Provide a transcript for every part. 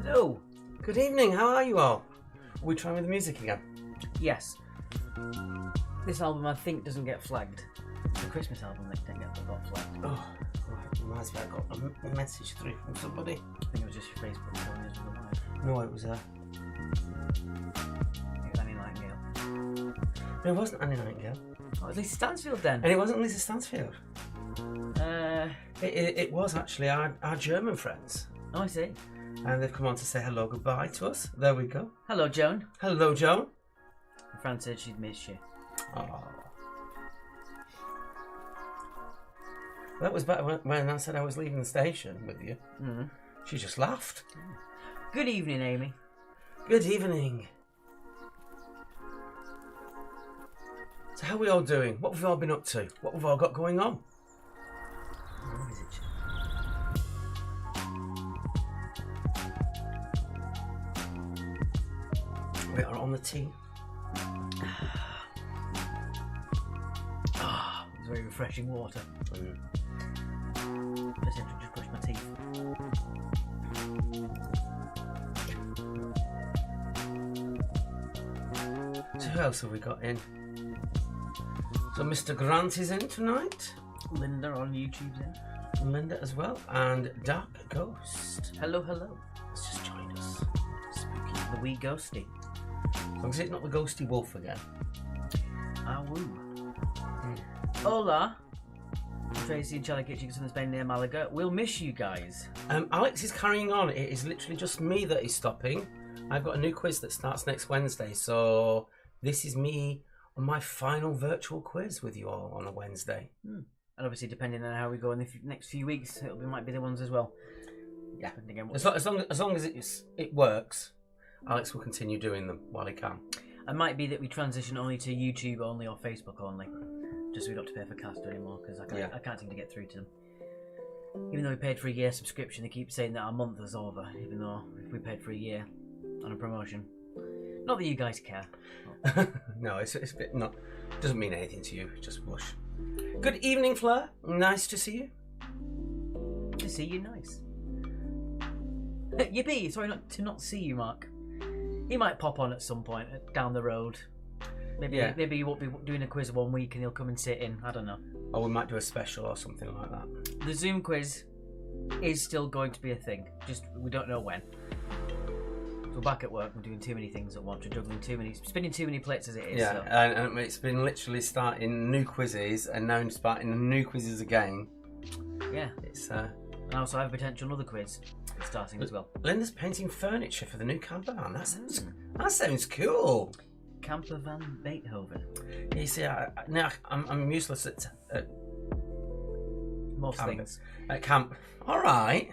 Hello. Good evening. How are you all? Are we trying with the music again? Yes. This album, I think, doesn't get flagged. The Christmas album that got flagged. Oh, reminds me, I got a message through from somebody. I think it was just your Facebook telling us on the live. No, it was It was Annie Nightingale. No, it wasn't Annie Nightingale. Oh, at least Stansfield then. And it wasn't Lisa Stansfield. It was actually our German friends. Oh, I see. And they've come on to say hello, goodbye to us. There we go. Hello, Joan. Hello, Joan. Fran said she'd miss you. Oh. That was back when I said I was leaving the station with you. Mm. She just laughed. Good evening, Amy. Good evening. So how are we all doing? What have we all been up to? What have we all got going on? Where is it? We are on the tea. It's very refreshing water. Just brush my teeth. else have we got in? So Mr. Grant is in tonight. Linda on YouTube's in. Linda as well. And Dark Ghost. Hello, hello. It's just joined us. Spooky. The wee ghosty. As long as it's not the ghosty wolf again. Ah, woo. Hola. Tracy and Charlie Kitchen from Spain near Malaga. We'll miss you guys. Alex is carrying on. It is literally just me that is stopping. I've got a new quiz that starts next Wednesday. So this is me on my final virtual quiz with you all on a Wednesday. And obviously, depending on how we go in the next few weeks, might be the ones as well. Yeah. Again, As long as it works, Alex will continue doing them while he can. It might be that we transition only to YouTube only or Facebook only. Just so we don't have to pay for Caster anymore, because I can't seem to get through to them. Even though we paid for a year subscription, they keep saying that our month is over, even though if we paid for a year on a promotion. Not that you guys care. No, it's a bit not. Doesn't mean anything to you. Just whoosh. Good evening, Fleur. Nice to see you. To see you, nice. Yippee! Sorry, not see you, Mark. He might pop on at some point down the road. Maybe you won't be doing a quiz 1 week and he'll come and sit in. I don't know. Or we might do a special or something like that. The Zoom quiz is still going to be a thing. Just we don't know when. We're back at work. We're doing too many things at once. We're juggling spinning too many plates as it is. Yeah, so. and it's been literally starting new quizzes and now starting new quizzes again. Yeah. It's And also I have a potential another quiz starting as well. Linda's painting furniture for the new camper van. That sounds cool. Camper van Beethoven. Yeah, you see, I'm useless at Most camping. things. At camp. All right.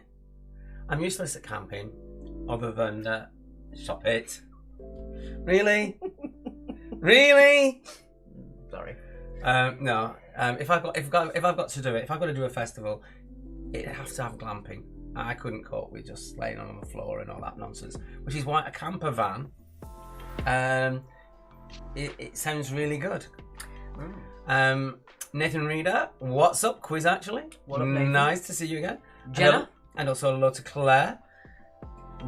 I'm useless at camping, other than shop it. Really, really. Sorry. No. If I've got to do it, if I've got to do a festival, it has to have glamping. I couldn't cope with just laying on the floor and all that nonsense. Which is why a camper van. It sounds really good. Nathan Reader, what's up? Quiz actually. What up, Nathan? Nice to see you again. Jenna. And also hello to Claire.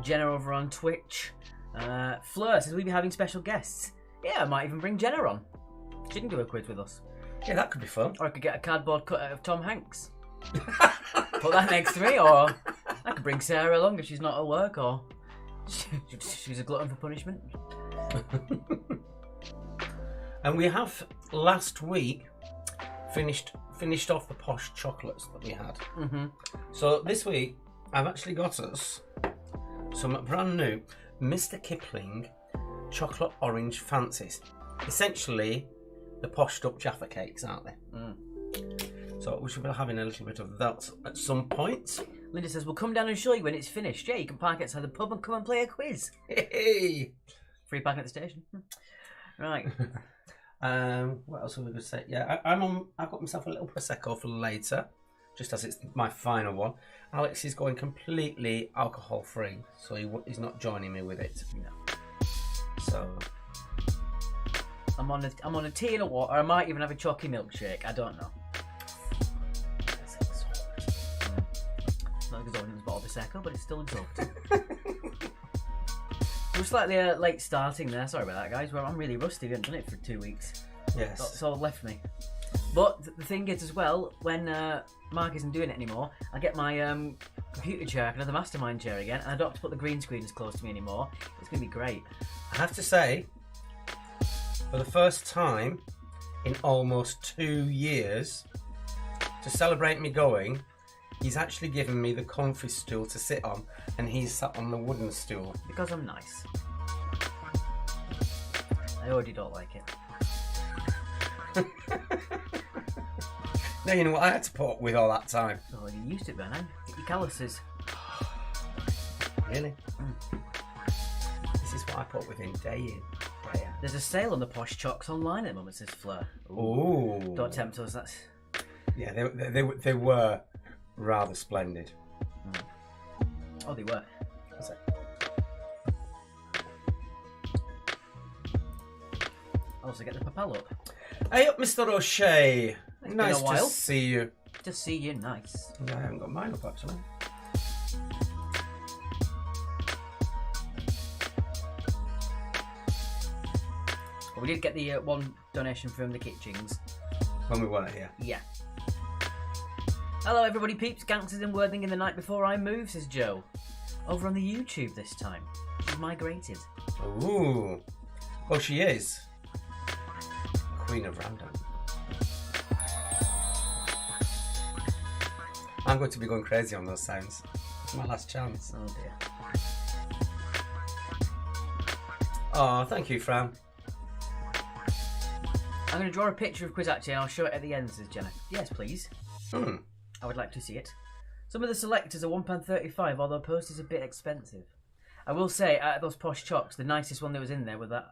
Jenna over on Twitch. Fleur says we'll be having special guests. Yeah, I might even bring Jenna on. She can do a quiz with us. Yeah, that could be fun. Or I could get a cardboard cutout of Tom Hanks. Put that next to me, or I could bring Sarah along if she's not at work, or she's a glutton for punishment. And we have last week finished off the posh chocolates that we had. So this week I've actually got us some brand new Mr. Kipling chocolate orange fancies. Essentially the poshed up Jaffa cakes, aren't they? So we should be having a little bit of that at some point. Linda says we'll come down and show you when it's finished. Yeah, you can park outside the pub and come and play a quiz. Hey! Free parking at the station. Right. What else are we going to say? Yeah, I've got myself a little prosecco for later, just as it's my final one. Alex is going completely alcohol free, so he's not joining me with it. No. So I'm on a tea and a water. I might even have a chalky milkshake. I don't know. It's not exorbitant as a bottle of prosecco, but it's still exorbitant. We're slightly late starting there. Sorry about that, guys. Well, I'm really rusty. We haven't done it for 2 weeks. yes, That's all left me. But the thing is, as well, when Mark isn't doing it anymore, I get my computer chair. I can have the mastermind chair again, and I don't have to put the green screen as close to me anymore. It's going to be great. I have to say, for the first time in almost 2 years, to celebrate me going, he's actually given me the comfy stool to sit on, and he's sat on the wooden stool. Because I'm nice. I already don't like it. Now you know what I had to put up with all that time. Oh, you used it, Ben. Get your calluses. Really? This is what I put with him day in, day out. There's a sale on the posh chocks online at the moment, says Fleur. Ooh. Don't tempt us. That's. Yeah, they were rather splendid. Oh, they were. What's that? I'll also get the papel up. Hey up, Mr. O'Shea. It's Nice been a while. to see you. To see you, nice. Yeah, I haven't got mine up actually. We did get the one donation from the Kitchings. When we weren't here. Yeah. Hello everybody, peeps, gangsters and Worthing in the night before I move, says Joe. Over on the YouTube this time. She's migrated. Ooh. Well, she is. Queen of Random. I'm going to be going crazy on those sounds. It's my last chance. Oh dear. Oh, thank you, Fran. I'm going to draw a picture of Quiz actually and I'll show it at the end, says Jenna. Yes, please. I would like to see it. Some of the selectors are £1.35, although post is a bit expensive. I will say, out of those posh chocks, the nicest one that was in there was that,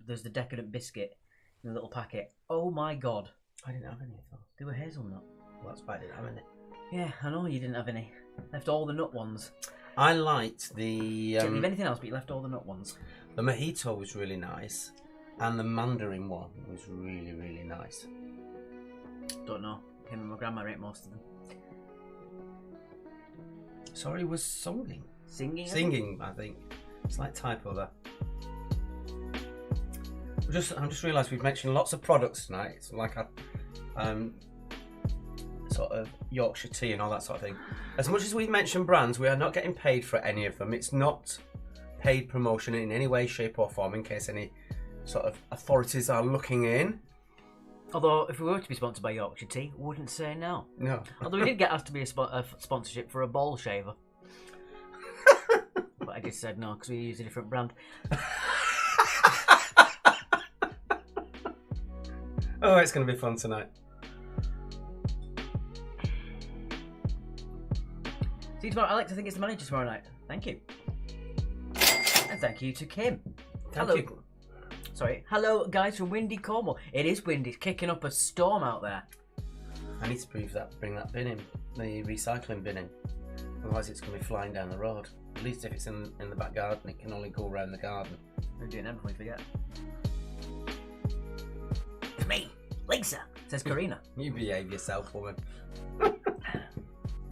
there's the decadent biscuit in a little packet. Oh my god. I didn't have any of those. They were hazelnut. Well, that's why I didn't have any. Yeah, I know you didn't have any. Left all the nut ones. I liked the... Didn't leave anything else, but you left all the nut ones. The mojito was really nice. And the mandarin one was really, really nice. Don't know. Him and my grandma ate most of them. Sorry, was singing. Singing? Singing, I think. Slight typo there. I just realised we've mentioned lots of products tonight. It's like a sort of Yorkshire tea and all that sort of thing. As much as we've mentioned brands, we are not getting paid for any of them. It's not paid promotion in any way, shape or form, in case any sort of authorities are looking in. Although, if we were to be sponsored by Yorkshire Tea, we wouldn't say no. No. Although we did get asked to be a sponsorship for a ball shaver. But I just said no, because we use a different brand. Oh, it's going to be fun tonight. See you tomorrow, Alex. I think it's the manager tomorrow night. Thank you. And thank you to Kim. Thank you. Sorry. Hello, guys from windy Cornwall. It is windy. It's kicking up a storm out there. I need to bring that bin in, the recycling bin in. Otherwise it's going to be flying down the road. At least if it's in the back garden, it can only go around the garden. We're doing that before we forget. It's me, Lisa, says Karina. You behave yourself, woman.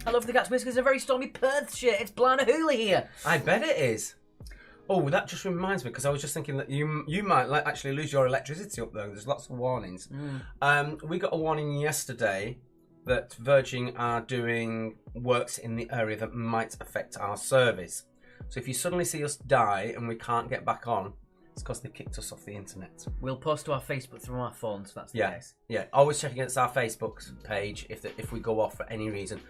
Hello for the Cat's Whiskers, a very stormy Perth shit. It's Blanahooly here. I bet it is. Oh, that just reminds me, because I was just thinking that you might actually lose your electricity up there. There's lots of warnings. We got a warning yesterday that Virgin are doing works in the area that might affect our service. So if you suddenly see us die and we can't get back on, it's because they kicked us off the internet. We'll post to our Facebook through our phones, that's the case. Yeah, always check against our Facebook page if we go off for any reason.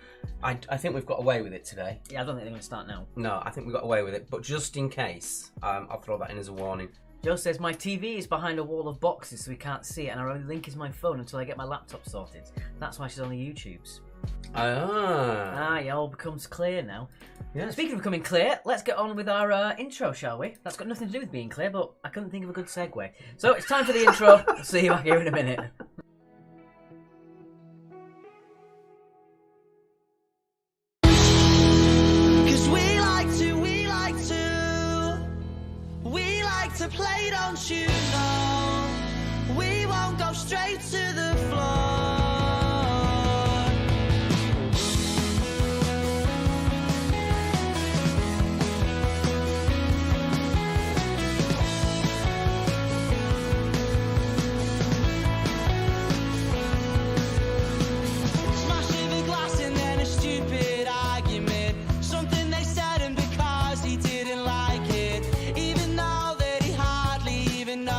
I think we've got away with it today. Yeah, I don't think they're going to start now. No, I think we got away with it, but just in case, I'll throw that in as a warning. Joe says, my TV is behind a wall of boxes so we can't see it, and our only link is my phone until I get my laptop sorted. That's why she's on the YouTubes. It all becomes clear now. Yes. Speaking of becoming clear, let's get on with our intro, shall we? That's got nothing to do with being clear, but I couldn't think of a good segue. So it's time for the intro. We'll see you back here in a minute. To play, don't you know? We won't go straight to the floor. Smashing the glass and then a stupid argument. Something they said and because he didn't like it, even though even know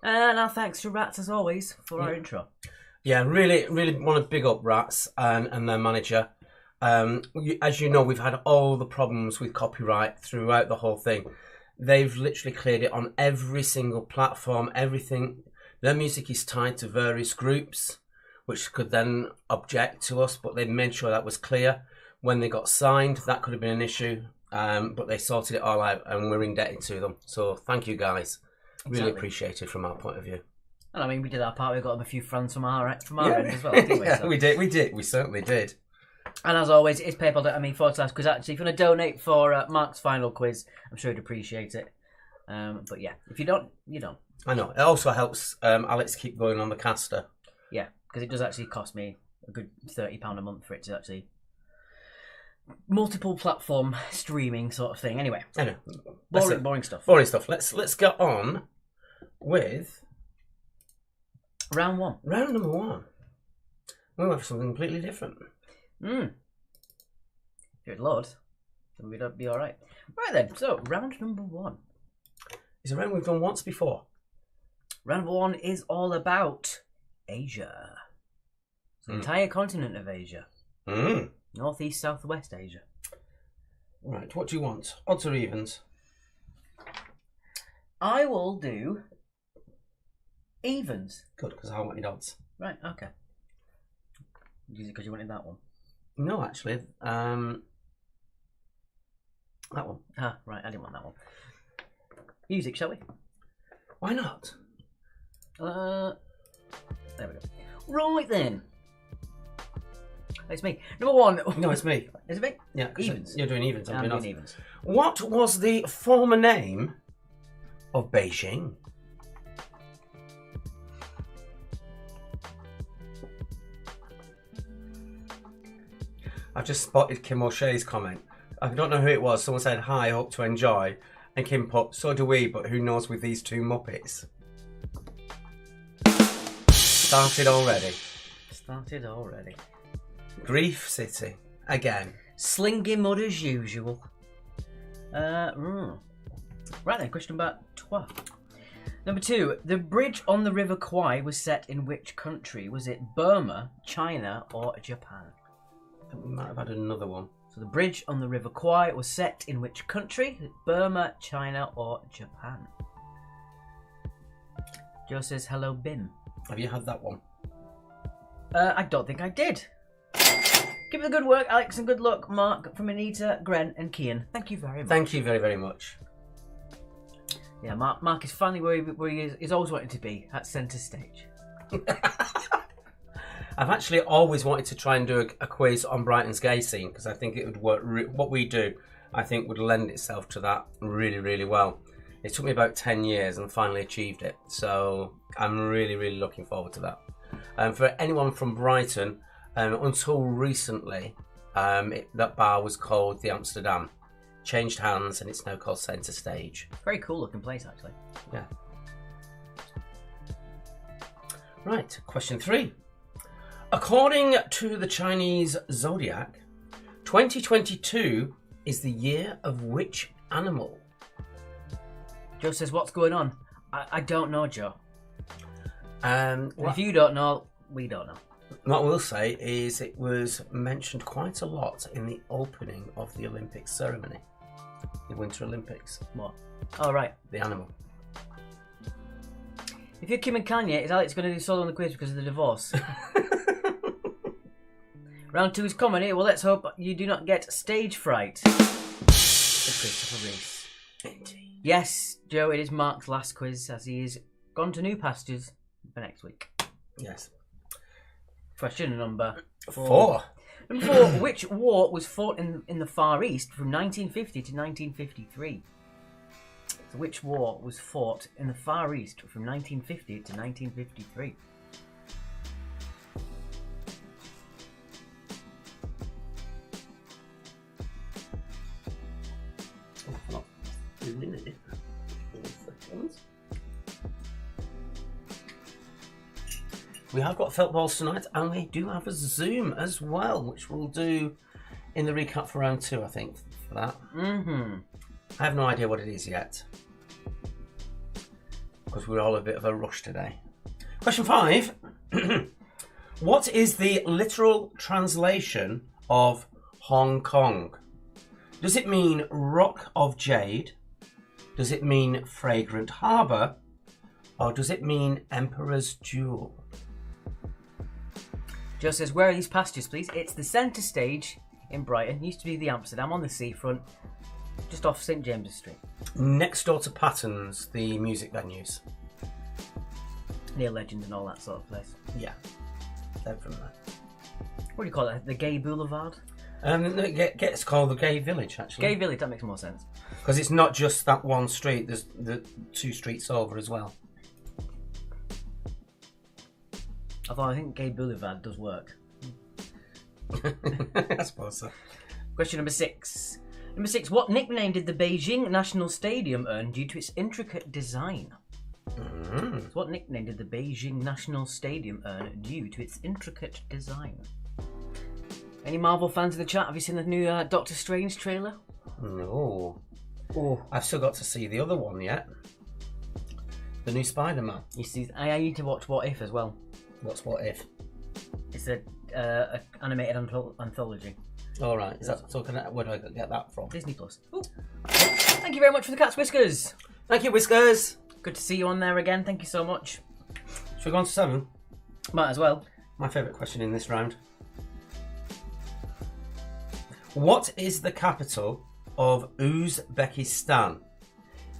And our thanks to Rats, as always, for our intro. Yeah, really want to big up Rats and their manager. As you know, we've had all the problems with copyright throughout the whole thing. They've literally cleared it on every single platform, everything. Their music is tied to various groups, which could then object to us, but they made sure that was clear. When they got signed, that could have been an issue, but they sorted it all out, and we're indebted to them. So thank you, guys. Really appreciated from our point of view. And I mean, we did our part. We got them a few friends from our end as well, didn't we? Yeah, we did. We certainly did. And as always, it's paypal.me/quiz. Actually, if you want to donate for Mark's final quiz, I'm sure he'd appreciate it. But yeah, if you don't, you don't. I know. It also helps Alex keep going on the caster. Yeah, because it does actually cost me a good £30 a month for it to actually multiple platform streaming sort of thing. Anyway, boring stuff. Boring stuff. Let's get on with round one. Round number one. We'll have something completely different. If it loads, then we'd be all right. Right then. So round number one is a round we've done once before. Round number one is all about Asia. The entire continent of Asia. Northeast, southwest Asia. Right, what do you want? Odds or evens? I will do evens. Good, because I wanted odds. Right, okay. Because you wanted that one? No, actually. That one. Ah, right, I didn't want that one. Music, shall we? Why not? There we go. Right then. It's me. Number one. No, it's me. Is it me? Yeah, evens. You're doing evens. I'm doing evens. What was the former name of Beijing? I've just spotted Kim O'Shea's comment. I don't know who it was. Someone said, "Hi, hope to enjoy." And Kim put, "So do we, but who knows with these two Muppets?" Started already. Grief City. Again. Slinging mud as usual. Right then, question number 12. Number 2. The bridge on the River Kwai was set in which country? Was it Burma, China, or Japan? We might have had another one. So the bridge on the River Kwai was set in which country? Burma, China, or Japan? Joe says, hello, Bim. Have you had that one? I don't think I did. Keep up the good work, Alex, and good luck, Mark, from Anita, Gren, and Kian. Thank you very much. Thank you very, very much. Yeah, Mark is finally where he is. He's always wanted to be, at centre stage. I've actually always wanted to try and do a quiz on Brighton's gay scene because I think it would work. What we do, I think, would lend itself to that really, really well. It took me about 10 years and finally achieved it. So I'm really, really looking forward to that. For anyone from Brighton, until recently, that bar was called the Amsterdam. Changed hands and it's now called Centre Stage. Very cool looking place, actually. Yeah. Right, question 3. According to the Chinese zodiac, 2022 is the year of which animal? Joe says, what's going on? I don't know, Joe. If you don't know, we don't know. What I will say is it was mentioned quite a lot in the opening of the Olympic ceremony. The Winter Olympics. What? Oh, right. The animal. If you're Kim and Kanye, is Alex going to do solo on the quiz because of the divorce? Round 2 is comedy. Well, let's hope you do not get stage fright. It's Christopher Reese. Indeed. Yes, Joe, it is Mark's last quiz as he is gone to new pastures for next week. Yes. Question number 4. Number 4. Which war was fought in the Far East from 1950 to 1953? So which war was fought in the Far East from 1950 to 1953? We have got felt balls tonight, and we do have a Zoom as well, which we'll do in the recap for round 2, I think, for that. I have no idea what it is yet. because we're all a bit of a rush today. Question 5. What is the literal translation of Hong Kong? Does it mean Rock of Jade? Does it mean Fragrant Harbour? Or does it mean Emperor's Jewel? Joe says, where are these pastures, please? It's the centre stage in Brighton. Used to be the Amsterdam on the seafront, just off St James's Street. Next door to Patton's, the music venues. Near Legend and all that sort of place. Yeah, they're from there. What do you call it? The Gay Boulevard? It's called the Gay Village, actually. Gay Village, that makes more sense. Because it's not just that one street, there's the 2 streets over as well. Although I think Gay Boulevard does work. I suppose so. Question number 6. Number 6, what nickname did the Beijing National Stadium earn due to its intricate design? So what nickname did the Beijing National Stadium earn due to its intricate design? Any Marvel fans in the chat? Have you seen the new Doctor Strange trailer? No. Oh, I've still got to see the other one yet. The new Spider-Man. You see, I need to watch What If as well. What's What If? It's a animated anthology. All right. Is that so? Where do I get that from? Disney Plus. Ooh. Thank you very much for the cat's whiskers. Thank you, Whiskers. Good to see you on there again. Thank you so much. Should we go on to 7? Might as well. My favourite question in this round. What is the capital of Uzbekistan?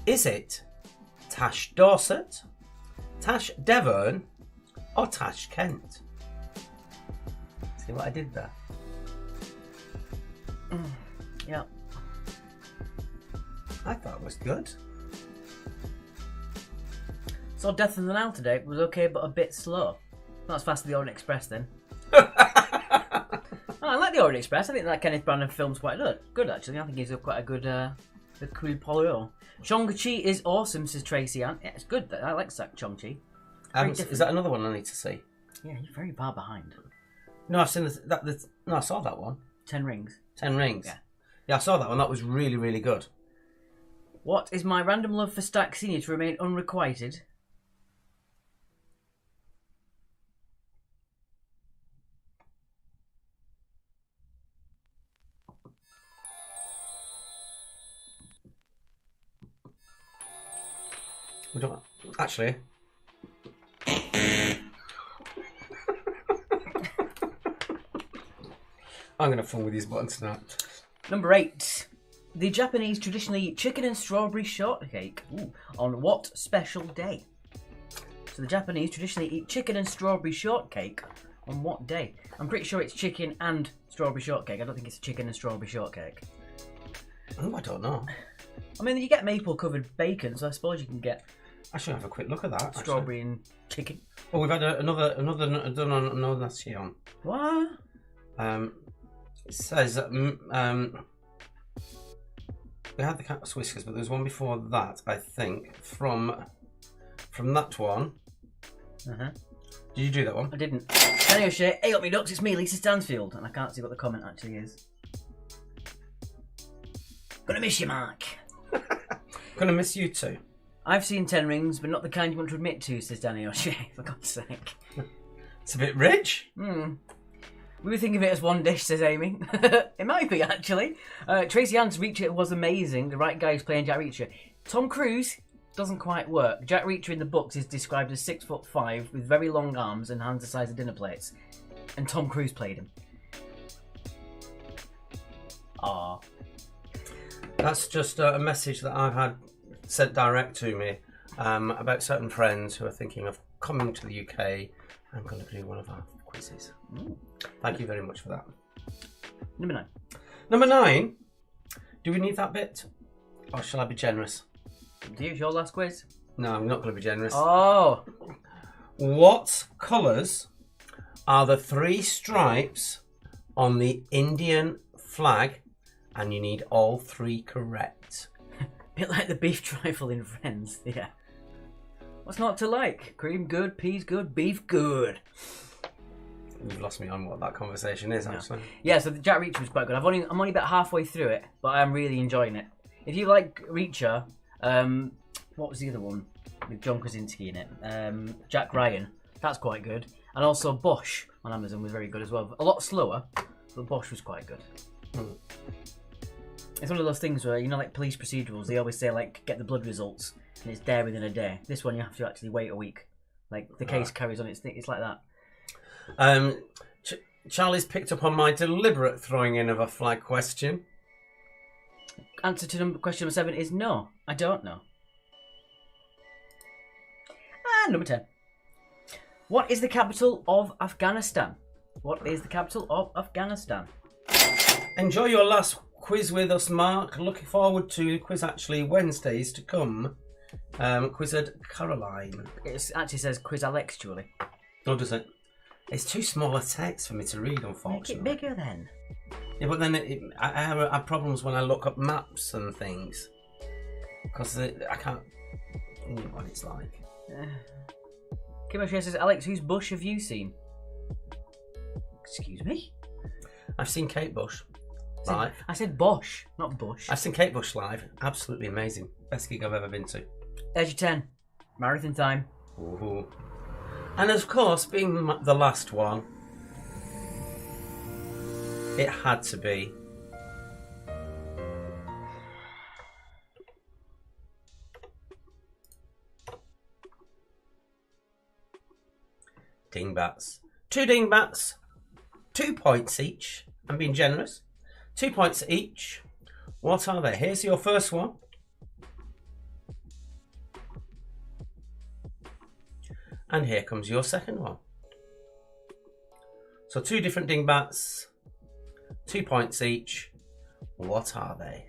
Is it Tash Dorset, Tash Devon, or Tashkent? See what I did there? Yeah. I thought it was good. Saw Death in the Nile today. It was okay, but a bit slow. Not as fast as the Orient Express then. I like the Orient Express. I think that Kenneth Branagh film's quite good actually. I think he's quite a good cool Polio. Shang-Chi is awesome, says Tracy Ann. Yeah, it's good. I like Shang-Chi. Is that another one I need to see? Yeah, you're very far behind. No, I've seen no, I saw that one. 10 Rings. 10 Rings. Yeah. Yeah, I saw that one. That was really, really good. What is my random love for Stack Senior to remain unrequited? We don't actually. I'm going to fun with these buttons tonight. Number 8. The Japanese traditionally eat chicken and strawberry shortcake. Ooh, on what special day? So the Japanese traditionally eat chicken and strawberry shortcake on what day? I'm pretty sure it's chicken and strawberry shortcake. I don't think it's chicken and strawberry shortcake. Oh, I don't know. I mean, you get maple covered bacon, so I suppose you can get. I should have a quick look at that. Strawberry and chicken. Oh, we've had another nation. What? It says we had the cat's whiskers, but there's one before that. I think from that one. Did you do that one? I didn't. Anyway, Shay, hey up me ducks, it's me, Lisa Stansfield, and I can't see what the comment actually is. Gonna miss you, Mark. Gonna miss you too. I've seen 10 Rings, but not the kind you want to admit to, says Danny O'Shea, for God's sake. It's a bit rich. We were thinking of it as one dish, says Amy. It might be, actually. Tracy Ann's Reacher was amazing. The right guy who's playing Jack Reacher. Tom Cruise doesn't quite work. Jack Reacher in the books is described as 6'5" with very long arms and hands the size of dinner plates. And Tom Cruise played him. Ah. That's just a message that I've had sent direct to me about certain friends who are thinking of coming to the UK. I'm going to do one of our quizzes. Thank you very much for that. Number 9. Number 9. Do we need that bit? Or shall I be generous? Do you? Your last quiz? No, I'm not going to be generous. Oh! What colours are the 3 stripes on the Indian flag? And you need all 3 correct. Bit like the beef trifle in Friends, yeah. What's not to like? Cream good, peas good, beef good. You've lost me on what that conversation is, actually. Yeah, so the Jack Reacher was quite good. I'm only about halfway through it, but I'm really enjoying it. If you like Reacher, what was the other one? with John Krasinski in it. Jack Ryan, that's quite good. And also Bosch on Amazon was very good as well. A lot slower, but Bosch was quite good. It's one of those things where, you know, like police procedurals, they always say, like, get the blood results, and it's there within a day. This one, you have to actually wait a week. Like, the case carries on, it's like that. Charlie's picked up on my deliberate throwing in of a flag question. Answer to question number 7 is no, I don't know. And number 10. What is the capital of Afghanistan? What is the capital of Afghanistan? Enjoy your last quiz with us, Mark. Looking forward to quiz actually Wednesdays to come. Quizzed Caroline. It actually says quiz Alex, Julie. Oh, does it? It's too small a text for me to read, unfortunately. Make it bigger then. Yeah, but then I have problems when I look up maps and things. Because I can't think what it's like. Kimoshi says, Alex, whose bush have you seen? Excuse me? I've seen Kate Bush live. I said Bosch, not Bush. I've seen Kate Bush live. Absolutely amazing. Best gig I've ever been to. There's your 10. Marathon time. Ooh. And of course, being the last one, it had to be dingbats. 2 dingbats, 2 points each. I'm being generous. 2 points each. What are they? Here's your first one. And here comes your second one. So 2 different dingbats, 2 points each. What are they?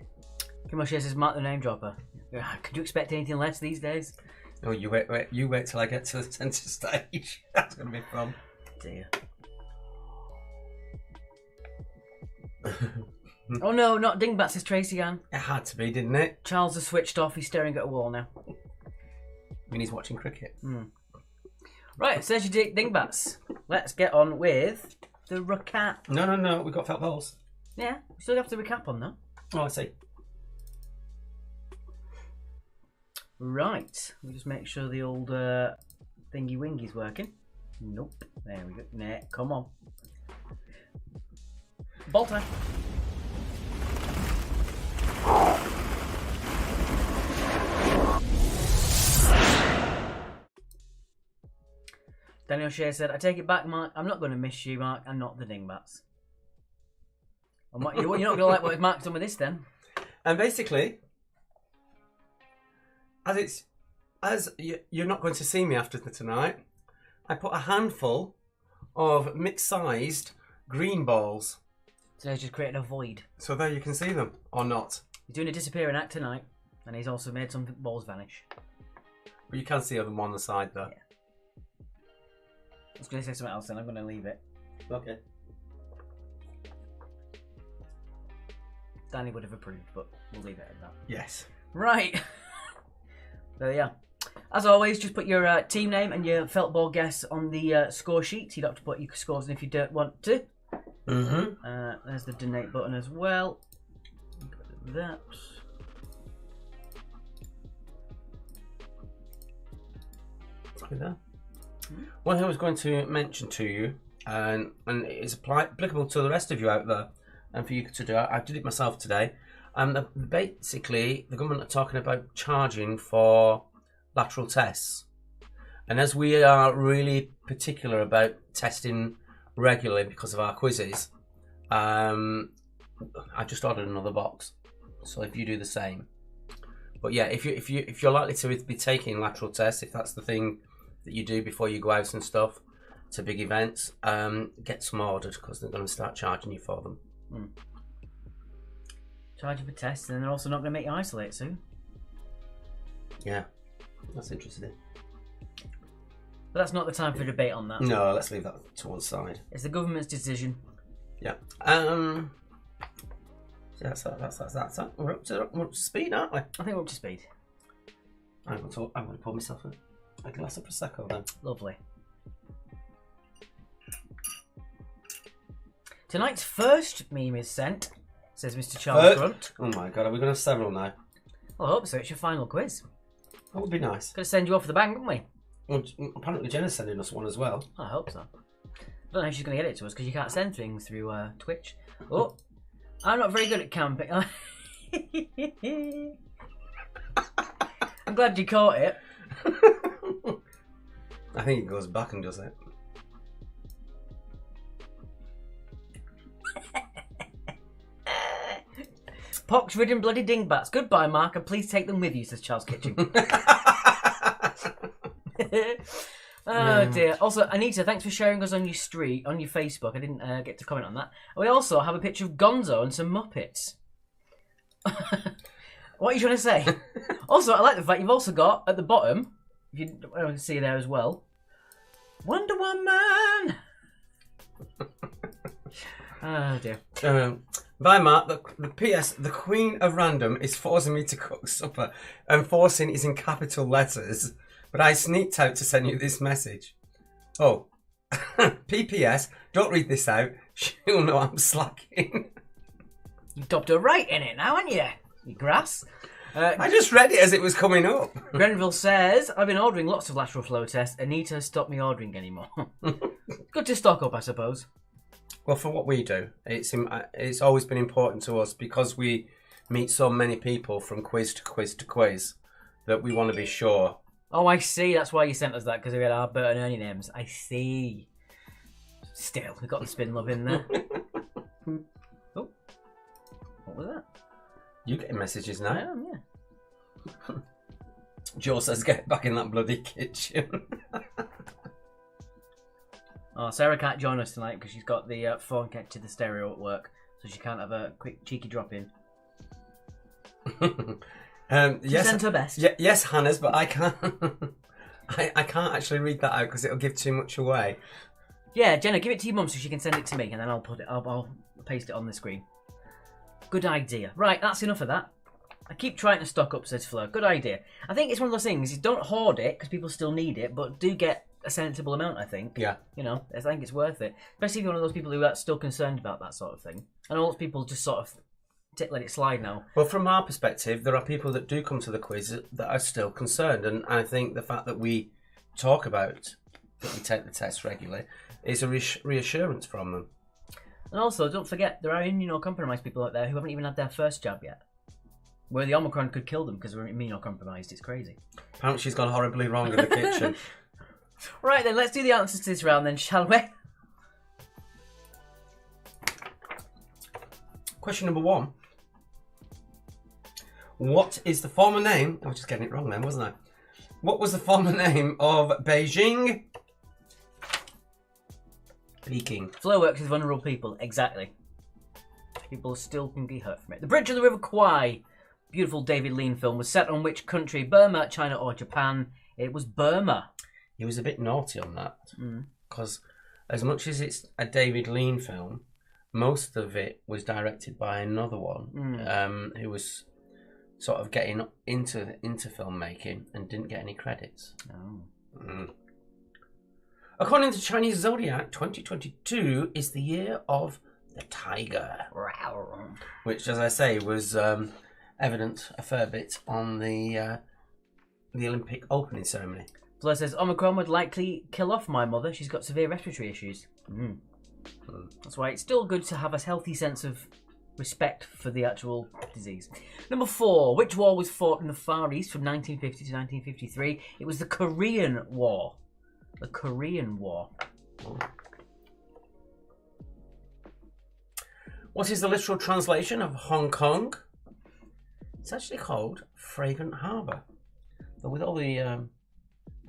Kimoshi says, Mark the name dropper. Could you expect anything less these days? Oh, you wait till I get to the centre stage. That's going to be fun. Dear. Oh no, not dingbats, it's Tracy Ann. It had to be, didn't it? Charles has switched off, he's staring at a wall now. I mean, he's watching cricket. Right, so there's your dingbats. Let's get on with the recap. No, we've got felt balls. Yeah, we still have to recap on that. Oh, I see. Right, we'll just make sure the old thingy wingy's working. Nope, there we go. Nah, come on. Ball time. Daniel Shea said, I take it back, Mark. I'm not going to miss you, Mark. I'm not the dingbats. You're not going to like what Mark's done with this, then? And basically, as you're not going to see me after tonight, I put a handful of mixed-sized green balls. So he's just creating a void. So there you can see them, or not. He's doing a disappearing act tonight, and he's also made some balls vanish. But you can see them on the side there. Yeah. I was going to say something else, then I'm going to leave it. Okay. Danny would have approved, but we'll leave it at that. Yes. Right. So yeah. As always, just put your team name and your felt ball guess on the score sheet. You don't have to put your scores in if you don't want to. There's the donate button as well. That. Look there. One thing I was going to mention to you, and it's applicable to the rest of you out there, and for you to do, I did it myself today. Basically, the government are talking about charging for lateral tests, and as we are really particular about testing regularly because of our quizzes, I just ordered another box. So if you do the same, but yeah, if you're likely to be taking lateral tests, if that's the thing that you do before you go out and stuff to big events, get some ordered because they're going to start charging you for them. Charge you for tests, and they're also not going to make you isolate soon. Yeah, that's interesting. But that's not the time for debate on that. No, let's leave that to one side. It's the government's decision. Yeah. That's that. We're up to speed, aren't we? I think we're up to speed. I'm going to pour myself a glass of Prosecco then. Lovely. Tonight's first meme is sent, says Mr. Charles Grunt. Oh my god, are we going to have several now? Well, I hope so. It's your final quiz. That would be nice. Gonna send you off the bank, wouldn't we? Well, apparently Jenna's sending us one as well. I hope so. I don't know if she's gonna get it to us because you can't send things through Twitch. Oh, I'm not very good at camping. I'm glad you caught it. I think it goes back and does it. Pox-ridden bloody dingbats. Goodbye, Mark, and please take them with you, says Charles Kitchen. Oh dear. Also, Anita, thanks for sharing us on your Facebook. I didn't get to comment on that. We also have a picture of Gonzo and some Muppets. What are you trying to say? Also, I like the fact you've also got at the bottom, if you can see there as well, Wonder Woman. Oh dear. Bye, Mark. The PS, the Queen of Random is forcing me to cook supper, and forcing is in capital letters. But I sneaked out to send you this message. Oh, PPS. Don't read this out. She'll know I'm slacking. You dubbed her right in it now, haven't you? You grass. I just read it as it was coming up. Grenville says, I've been ordering lots of lateral flow tests. Anita stopped me ordering anymore. Good to stock up, I suppose. Well, for what we do, it's always been important to us because we meet so many people from quiz to quiz to quiz that we want to be sure. Oh, I see. That's why you sent us that, because we had our Bert and Ernie names. I see. Still, we got the spin love in there. Oh, what was that? You getting messages now? I am, yeah. Joe says, get back in that bloody kitchen. Oh, Sarah can't join us tonight because she's got the phone connected to the stereo at work, so she can't have a quick cheeky drop in. Yes, sent her best. Yes, Hannah's, but I can't. I can't actually read that out because it'll give too much away. Yeah, Jenna, give it to your mum so she can send it to me, and then I'll paste it on the screen. Good idea. Right, that's enough of that. I keep trying to stock up, says Fleur. Good idea. I think it's one of those things. You don't hoard it because people still need it, but do get a sensible amount, I think. Yeah. You know, I think it's worth it. Especially if you're one of those people who are still concerned about that sort of thing. And all those people just sort of let it slide now. Well, from our perspective, there are people that do come to the quiz that are still concerned. And I think the fact that we talk about that we take the test regularly is a reassurance from them. And also, don't forget, there are immunocompromised people out there who haven't even had their first jab yet. Where the Omicron could kill them because they're immunocompromised. It's crazy. Apparently she's gone horribly wrong in the kitchen. Right then, let's do the answers to this round then, shall we? Question number 1. What is the former name... I was just getting it wrong then, wasn't I? What was the former name of Beijing? Peking. Flow works with vulnerable people, exactly. People still can be hurt from it. The Bridge of the River Kwai, beautiful David Lean film, was set on which country? Burma, China or Japan? It was Burma. He was a bit naughty on that. Because as much as it's a David Lean film, most of it was directed by another one who was sort of getting into filmmaking and didn't get any credits. According to Chinese Zodiac, 2022 is the year of the tiger. Which, as I say, was evident a fair bit on the Olympic opening ceremony. Fleur says, Omicron would likely kill off my mother. She's got severe respiratory issues. That's why it's still good to have a healthy sense of respect for the actual disease. Number 4. Which war was fought in the Far East from 1950 to 1953? It was the Korean War. The Korean War. What is the literal translation of Hong Kong? It's actually called Fragrant Harbour. But with all the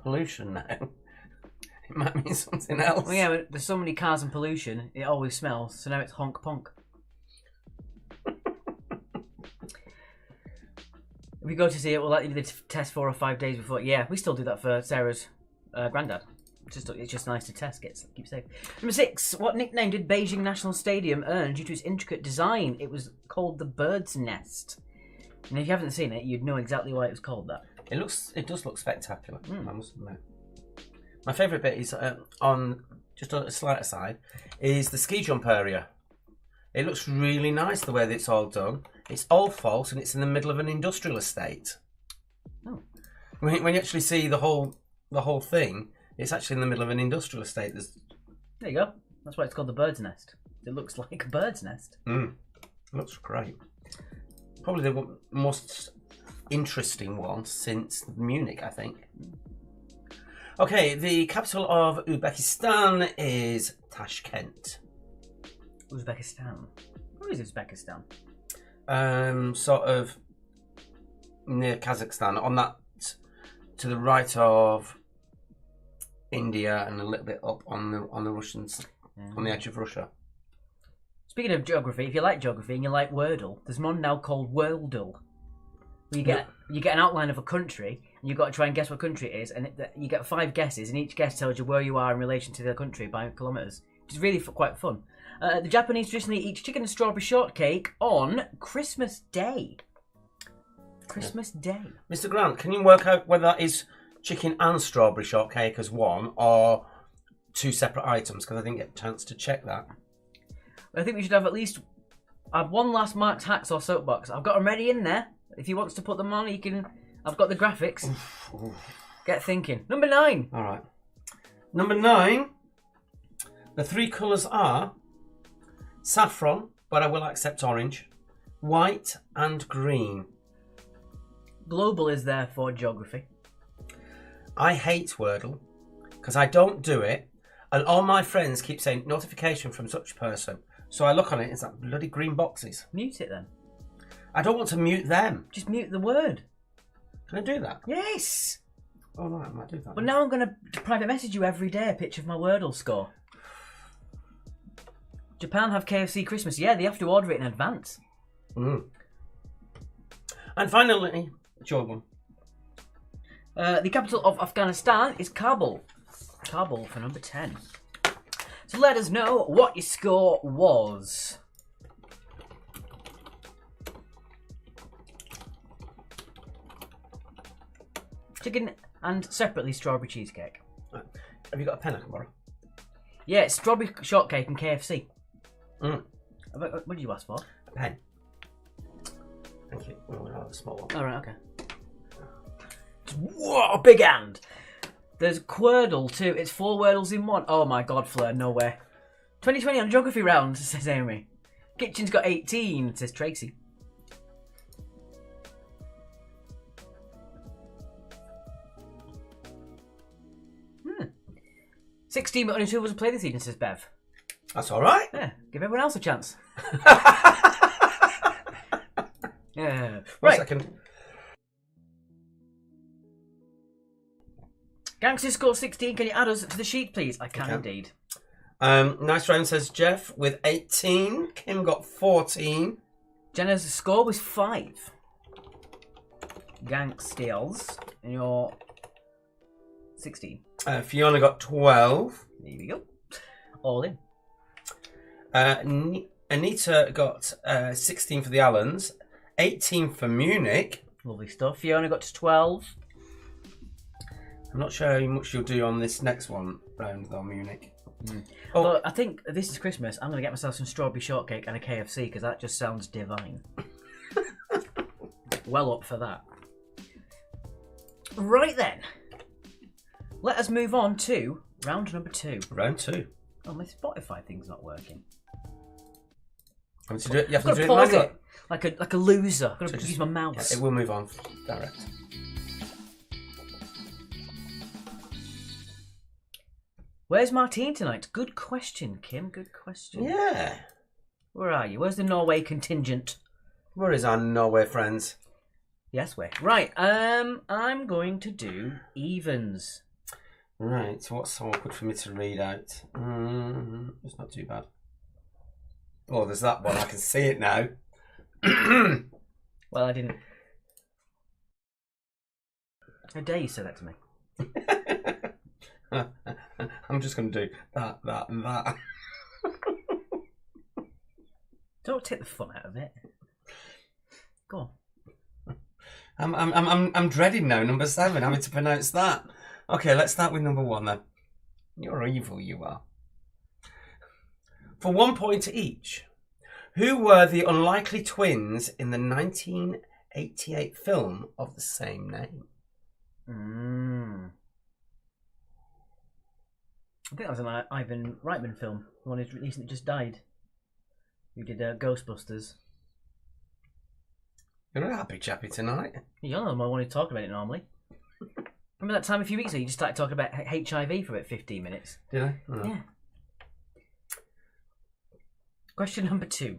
pollution now, it might mean something else. Well, yeah, but there's so many cars and pollution, it always smells. So now it's honk ponk. If we go to see it, we'll let you do the test 4 or 5 days before. Yeah, we still do that for Sarah's granddad. It's just nice to test, keep safe. Number 6. What nickname did Beijing National Stadium earn due to its intricate design? It was called the Bird's Nest. And if you haven't seen it, you'd know exactly why it was called that. It does look spectacular. I must admit. My favourite bit is on just a slight aside is the ski jump area. It looks really nice the way that it's all done. It's all false and it's in the middle of an industrial estate. Oh. When you actually see the whole thing, it's actually in the middle of an industrial estate. There you go. That's why it's called the bird's nest. It looks like a bird's nest. Looks great. Probably the most interesting one since Munich, I think. Okay, the capital of Uzbekistan is Tashkent. Uzbekistan. Where is Uzbekistan? Sort of near Kazakhstan, on that to the right of India, and a little bit up on the Russians, on the edge of Russia. Speaking of geography, if you like geography and you like Wordle, there's one now called Worldle. Where you get an outline of a country, and you've got to try and guess what country it is, and you get 5 guesses, and each guess tells you where you are in relation to the country by kilometres, which is really quite fun. The Japanese traditionally eat chicken and strawberry shortcake on Christmas Day. Christmas Day. Mr. Grant, can you work out whether that is chicken and strawberry shortcake as one, or 2 separate items? Because I didn't get a chance to check that. I think we should have at least... I have one last Mark's Hacks or Soapbox. I've got them ready in there. If he wants to put them on, he can... I've got the graphics. Get thinking. Number 9. All right. Number 9. The 3 colours are saffron, but I will accept orange, white and green. Global is there for geography. I hate Wordle because I don't do it, and all my friends keep saying notification from such person. So I look on it, it's like bloody green boxes. Mute it then. I don't want to mute them. Just mute the word. Can I do that? Yes. Oh, right, I might do that. But now I'm going to private message you every day a picture of my Wordle score. Japan have KFC Christmas. Yeah, they have to order it in advance. And finally, Jordan. The capital of Afghanistan is Kabul. Kabul for number 10. So let us know what your score was. Chicken and separately strawberry cheesecake. Have you got a pen I can borrow? Yeah, it's strawberry shortcake and KFC. What did you ask for? A pen. Thank you. We'll have a small one. Alright, okay. Whoa, a big hand! There's Quordle too. It's 4 Wordles in one. Oh my god, Fleur, no way. 2020 on geography round, says Amy. Kitchen's got 18, says Tracy. Hmm. 16, but only 2 of us will play this evening, says Bev. That's alright. Yeah, give everyone else a chance. Yeah. One Right. second. Gangster score 16. Can you add us to the sheet, please? I can indeed. Nice round, says Jeff, with 18. Kim got 14. Jenna's score was 5. Gangsters, and you're 16. Fiona got 12. There we go. All in. Anita got 16 for the Allens, 18 for Munich. Lovely stuff. Fiona got to 12. I'm not sure how much you'll do on this next one round, though, Munich. Oh. But I think this is Christmas. I'm going to get myself some strawberry shortcake and a KFC because that just sounds divine. Well up for that. Right then. Let us move on to round number 2. Round 2. Oh, my Spotify thing's not working. You have to do it, I've got to do pause manually. it like a loser. I've got to So use my mouse. Yeah, it will move on direct. Where's Martine tonight? Good question, Kim. Good question. Yeah. Where are you? Where's the Norway contingent? Where is our Norway friends? Yes, way. Right. I'm going to do evens. Right. So what's awkward for me to read out? It's not too bad. Oh, there's that one. I can see it now. Well, I didn't. How dare you say that to me? I'm just going to do that, and that. Don't take the fun out of it. Go on. I'm dreading now. Number 7. Having to pronounce that. Okay, let's start with number 1 then. You're evil, you are. For 1 point each, who were the unlikely twins in the 1988 film of the same name? I think that was an Ivan Reitman film. The one who recently just died. Who did Ghostbusters. You're a happy chappy tonight. You're not the one who talk about it normally. Remember that time a few weeks ago you just started talking about HIV for about 15 minutes? Did I? Oh. Yeah. Question number 2.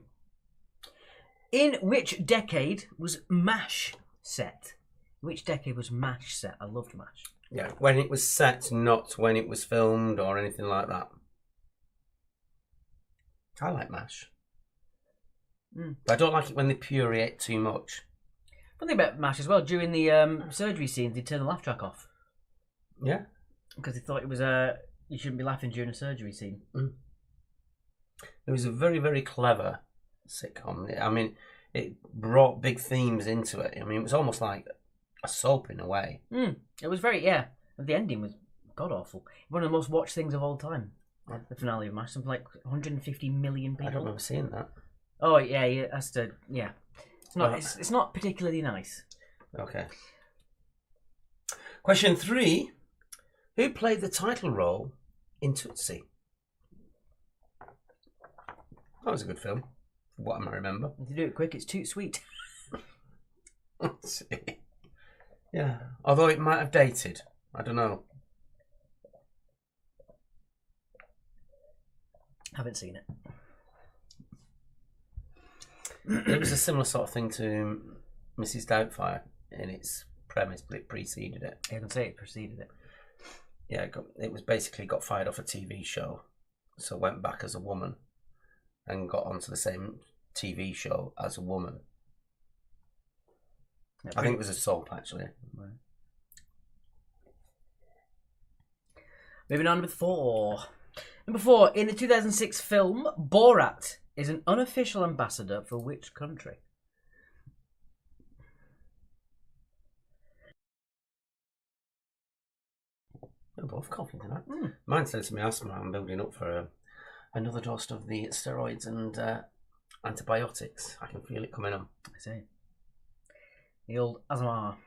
In which decade was MASH set? Which decade was MASH set? I loved MASH. Yeah, when it was set, not when it was filmed or anything like that. I like MASH. But I don't like it when they puree it too much. One thing about MASH as well, during the surgery scenes, they turned the laugh track off. Yeah? Because they thought it was you shouldn't be laughing during a surgery scene. It was a very, very clever sitcom. I mean, it brought big themes into it. I mean, it was almost like a soap in a way. It was very, yeah. The ending was god-awful. One of the most watched things of all time. The finale of MASH, something like 150 million people. I don't remember seeing that. Oh, yeah, it has to, yeah. It's not particularly nice. Okay. Question 3. Who played the title role in Tootsie? That was a good film, from what I remember. If you do it quick, it's too sweet. Let's see. Yeah, although it might have dated. I don't know. Haven't seen it. It was a similar sort of thing to Mrs. Doubtfire in its premise, but it preceded it. I can say it preceded it. Yeah, it was basically got fired off a TV show, so went back as a woman and got onto the same TV show as a woman. Yeah, I think it was a soap, actually. Right. Moving on to 4. Number 4, in the 2006 film, Borat is an unofficial ambassador for which country? We're both coughing tonight. Mine says to me asthma. I'm building up for another dose of the steroids and antibiotics. I can feel it coming on. I see. The old asthma.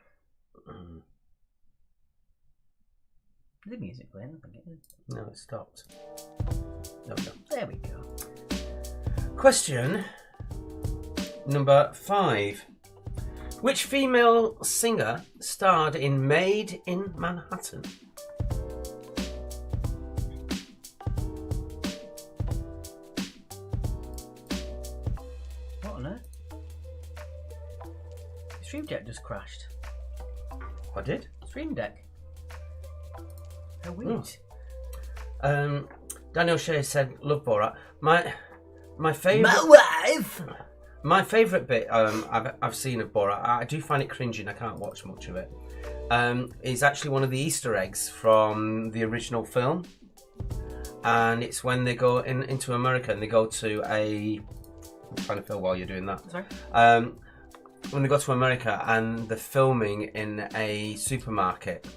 Is the music playing? I think it is. No, it stopped. No. There we go. Question number 5. Which female singer starred in Made in Manhattan? What on earth? The Stream Deck just crashed. I did? Stream Deck. How weird. Daniel Shea said, "Love Borat." My favourite. My wife. My favourite bit I've seen of Borat. I do find it cringing. I can't watch much of it. Is actually one of the Easter eggs from the original film, and it's when they go into America and they go to a. I'm trying to film while you're doing that. Sorry. When they go to America and they're filming in a supermarket.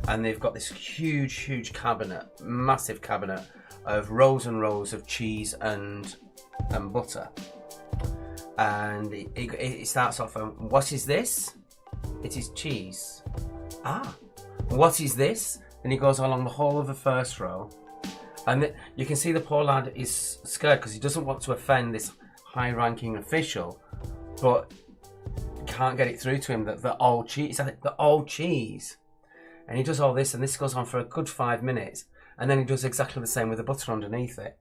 And they've got this huge cabinet, massive cabinet of rows and rows of cheese and butter. And it starts off, what is this? It is cheese. Ah, what is this? And he goes along the whole of the first row. And you can see the poor lad is scared because he doesn't want to offend this high-ranking official, but can't get it through to him that they're all cheese. They're all cheese. And he does all this, and this goes on for a good 5 minutes. And then he does exactly the same with the butter underneath it.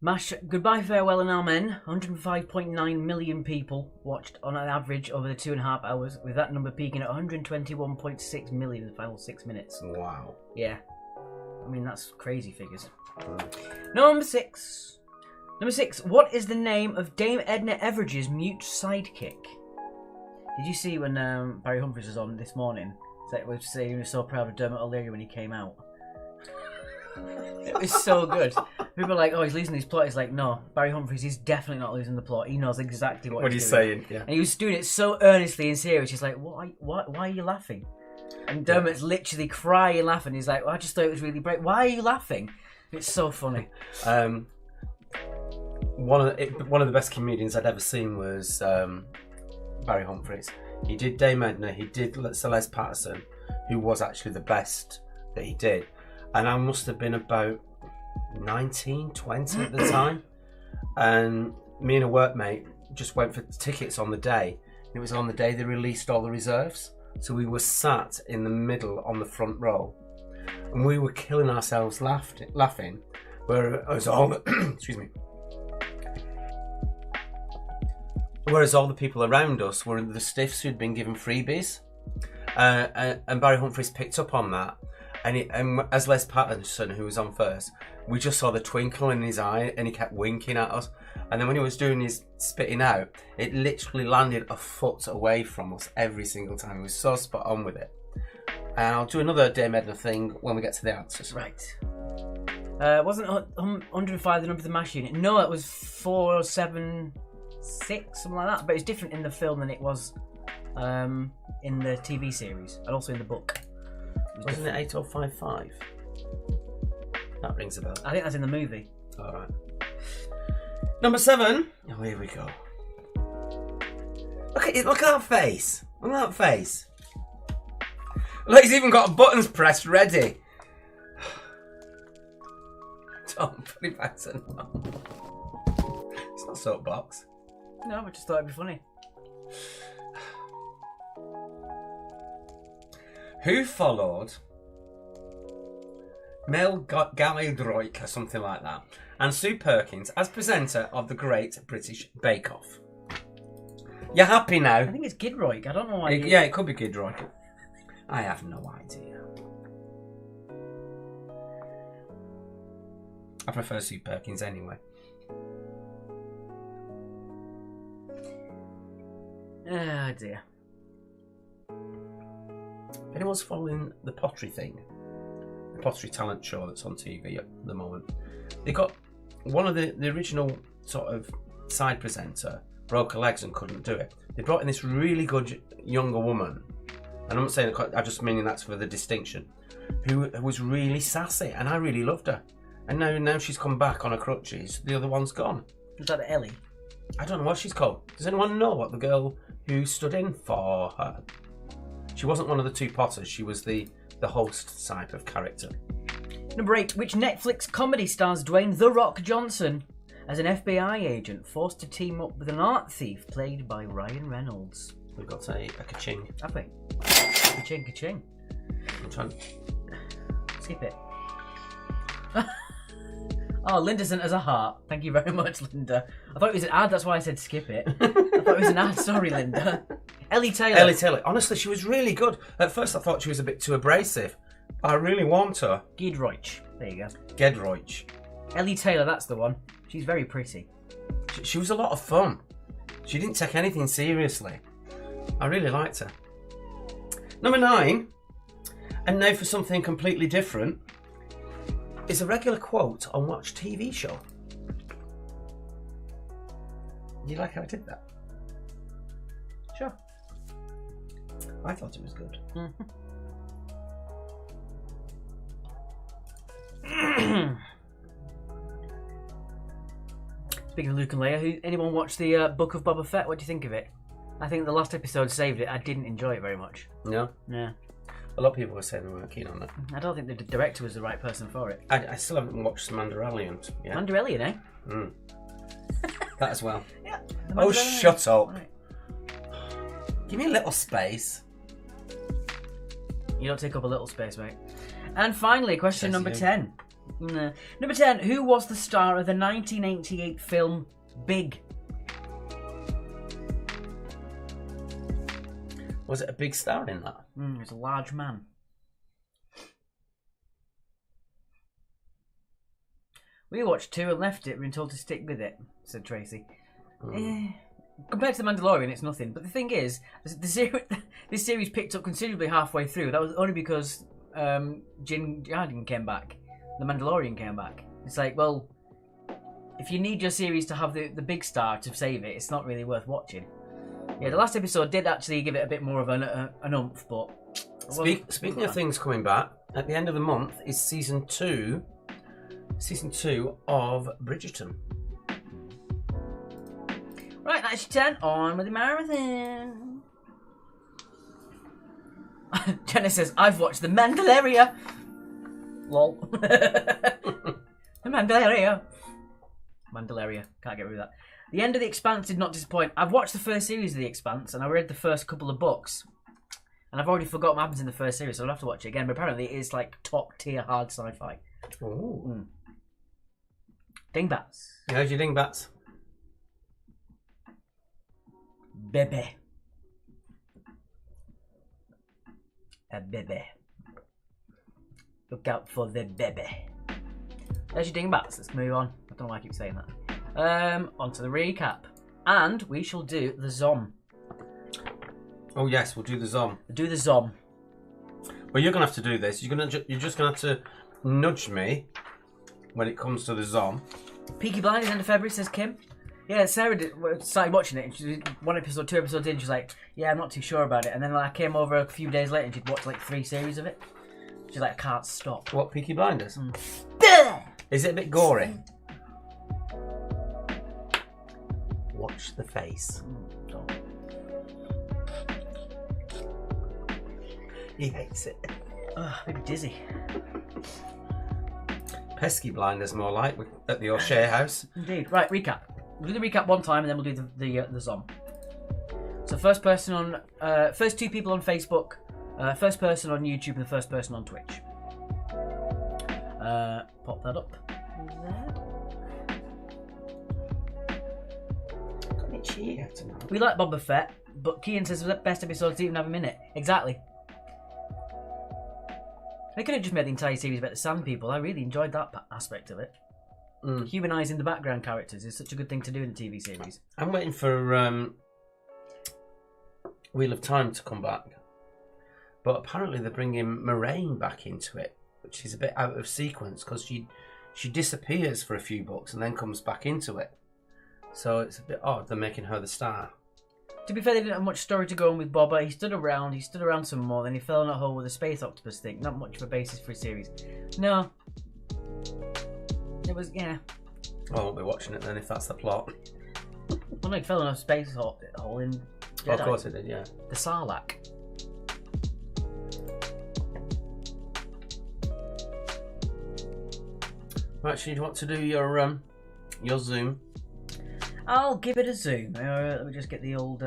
MASH, Goodbye, Farewell and Amen. 105.9 million people watched on an average over the 2.5 hours, with that number peaking at 121.6 million in the final 6 minutes. Wow. Yeah. I mean, that's crazy figures. Number 6. What is the name of Dame Edna Everidge's mute sidekick? Did you see when Barry Humphries was on this morning? He was so proud of Dermot O'Leary when he came out. It was so good. People were like, "Oh, he's losing his plot." He's like, "No, Barry Humphries, he's definitely not losing the plot. He knows exactly what he's doing." saying. Yeah. And he was doing it so earnestly and serious. He's like, why are you laughing? And Dermot's literally crying, laughing. He's like, well, "I just thought it was really great. Why are you laughing?" It's so funny. One of the best comedians I'd ever seen was Barry Humphries. He did Dame Edna. He did Celeste Patterson, who was actually the best that he did. And I must have been about 19, 20 at the time. And me and a workmate just went for tickets on the day. It was on the day they released all the reserves. So we were sat in the middle on the front row. And we were killing ourselves laughing. Whereas all the, excuse me. Whereas all the people around us were the stiffs who'd been given freebies. And Barry Humphries picked up on that. And as Les Patterson, who was on first, we just saw the twinkle in his eye and he kept winking at us. And then when he was doing his spitting out, it literally landed a foot away from us every single time. He was so spot on with it. And I'll do another Dame Edna thing when we get to the answers. Right. Wasn't 105 the number of the MASH unit? No, it was 476, something like that. But it's different in the film than it was in the TV series and also in the book. Wasn't it 8055? That rings a bell. I think that's in the movie. All right. Number 7. Oh, here we go. Look at that face. Look at that face. Look, he's even got buttons pressed ready. Don't put it back to normal. It's not soapbox. No, I just thought it'd be funny. Who followed Mel Gallagher or something like that, and Sue Perkins as presenter of the Great British Bake Off? You're happy now? I think it's Gidroy. I don't know why. Yeah, it could be Gidroy. I have no idea. I prefer Sue Perkins anyway. Oh dear. If anyone's following the pottery thing, the pottery talent show that's on TV at the moment, they got one of the original sort of side presenter broke her legs and couldn't do it. They brought in this really good younger woman, and I'm not saying I just meaning that's for the distinction, who was really sassy, and I really loved her. And now she's come back on her crutches. The other one's gone. Was that Ellie? I don't know what she's called. Does anyone know what the girl who stood in for her? She wasn't one of the two potters. She was the host type of character. Number 8. Which Netflix comedy stars Dwayne "The Rock" Johnson as an FBI agent forced to team up with an art thief played by Ryan Reynolds? We've got a ka-ching. Have we? Ka-ching, ka-ching. I'm trying. Skip it. Oh, Linda sent us a heart. Thank you very much, Linda. I thought it was an ad, that's why I said skip it. I thought it was an ad, sorry, Linda. Ellie Taylor. Honestly, she was really good. At first I thought she was a bit too abrasive. I really want her. Gidroich. There you go. Gedroich. Ellie Taylor, that's the one. She's very pretty. She was a lot of fun. She didn't take anything seriously. I really liked her. Number 9, and now for something completely different, is a regular quote on Watch TV show. You like how I did that? Sure. I thought it was good. Speaking of Luke and Leia, anyone watch the Book of Boba Fett? What do you think of it? I think the last episode saved it. I didn't enjoy it very much. No? Yeah. A lot of people were saying they weren't keen on it. I don't think the director was the right person for it. I still haven't watched Mandalorian yet. Mandalorian, eh? That as well. Yeah. Oh, shut up. Right. Give me a little space. You don't take up a little space, mate. And finally, question number 10. Number 10. Who was the star of the 1988 film Big? Was it a big star in that? He was a large man. We watched 2 and left it. We've been told to stick with it, said Tracy. Compared to The Mandalorian, it's nothing. But the thing is, this series picked up considerably halfway through. That was only because Jin Jardin came back. The Mandalorian came back. It's like, well, if you need your series to have the big star to save it, it's not really worth watching. Yeah, the last episode did actually give it a bit more of an oomph, but... Speaking of things coming back, at the end of the month is season 2 of Bridgerton. Right, that's your 10. On with the marathon. Jenna says, I've watched The Mandalorian. Lol. The Mandalorian. Mandalorian. Can't get rid of that. The end of The Expanse did not disappoint. I've watched the first series of The Expanse and I read the first couple of books. And I've already forgotten what happens in the first series, so I'll have to watch it again. But apparently it is like top tier hard sci-fi. Ooh. Dingbats. How's your dingbats? Bebe. A bebe. Look out for the bebe. There's your dingbats. Let's move on. I don't know why I keep saying that. On to the recap. And we shall do the Zom. Oh yes, we'll do the Zom. Do the Zom. Well, you're gonna have to do this. You're just gonna have to nudge me when it comes to the Zom. Peaky Blinders end of February, says Kim. Yeah, Sarah started watching it and she did 1 episode, 2 episodes in. She's like, yeah, I'm not too sure about it. And then I came over a few days later and she'd watched like 3 series of it. She's like, I can't stop. What, Peaky Blinders? Is it a bit gory? Watch the face. He hates it. Maybe dizzy. Pesky Blinders, more like, at the O'Shea house. Indeed. Right, recap. We'll do the recap one time and then we'll do the Zom. So first person on, first 2 people on Facebook, first person on YouTube and the first person on Twitch. Pop that up. Got me cheer tonight. We like Boba Fett, but Kian says the best episodes didn't even have a minute. Exactly. They could have just made the entire series about the Sand People. I really enjoyed that aspect of it. Humanising the background characters is such a good thing to do in the TV series. I'm waiting for Wheel of Time to come back. But apparently they're bringing Moraine back into it, which is a bit out of sequence because she disappears for a few books and then comes back into it. So it's a bit odd they're making her the star. To be fair, they didn't have much story to go on with Boba. He stood around some more, then he fell in a hole with a space octopus thing. Not much of a basis for a series. No. It was, yeah. Well, I won't be watching it then if that's the plot. Well, no, he fell in a space hole in Jedi. Oh, of course it did, yeah. The Sarlacc. Right, so you want to do your Zoom? I'll give it a zoom. Let me just get the old...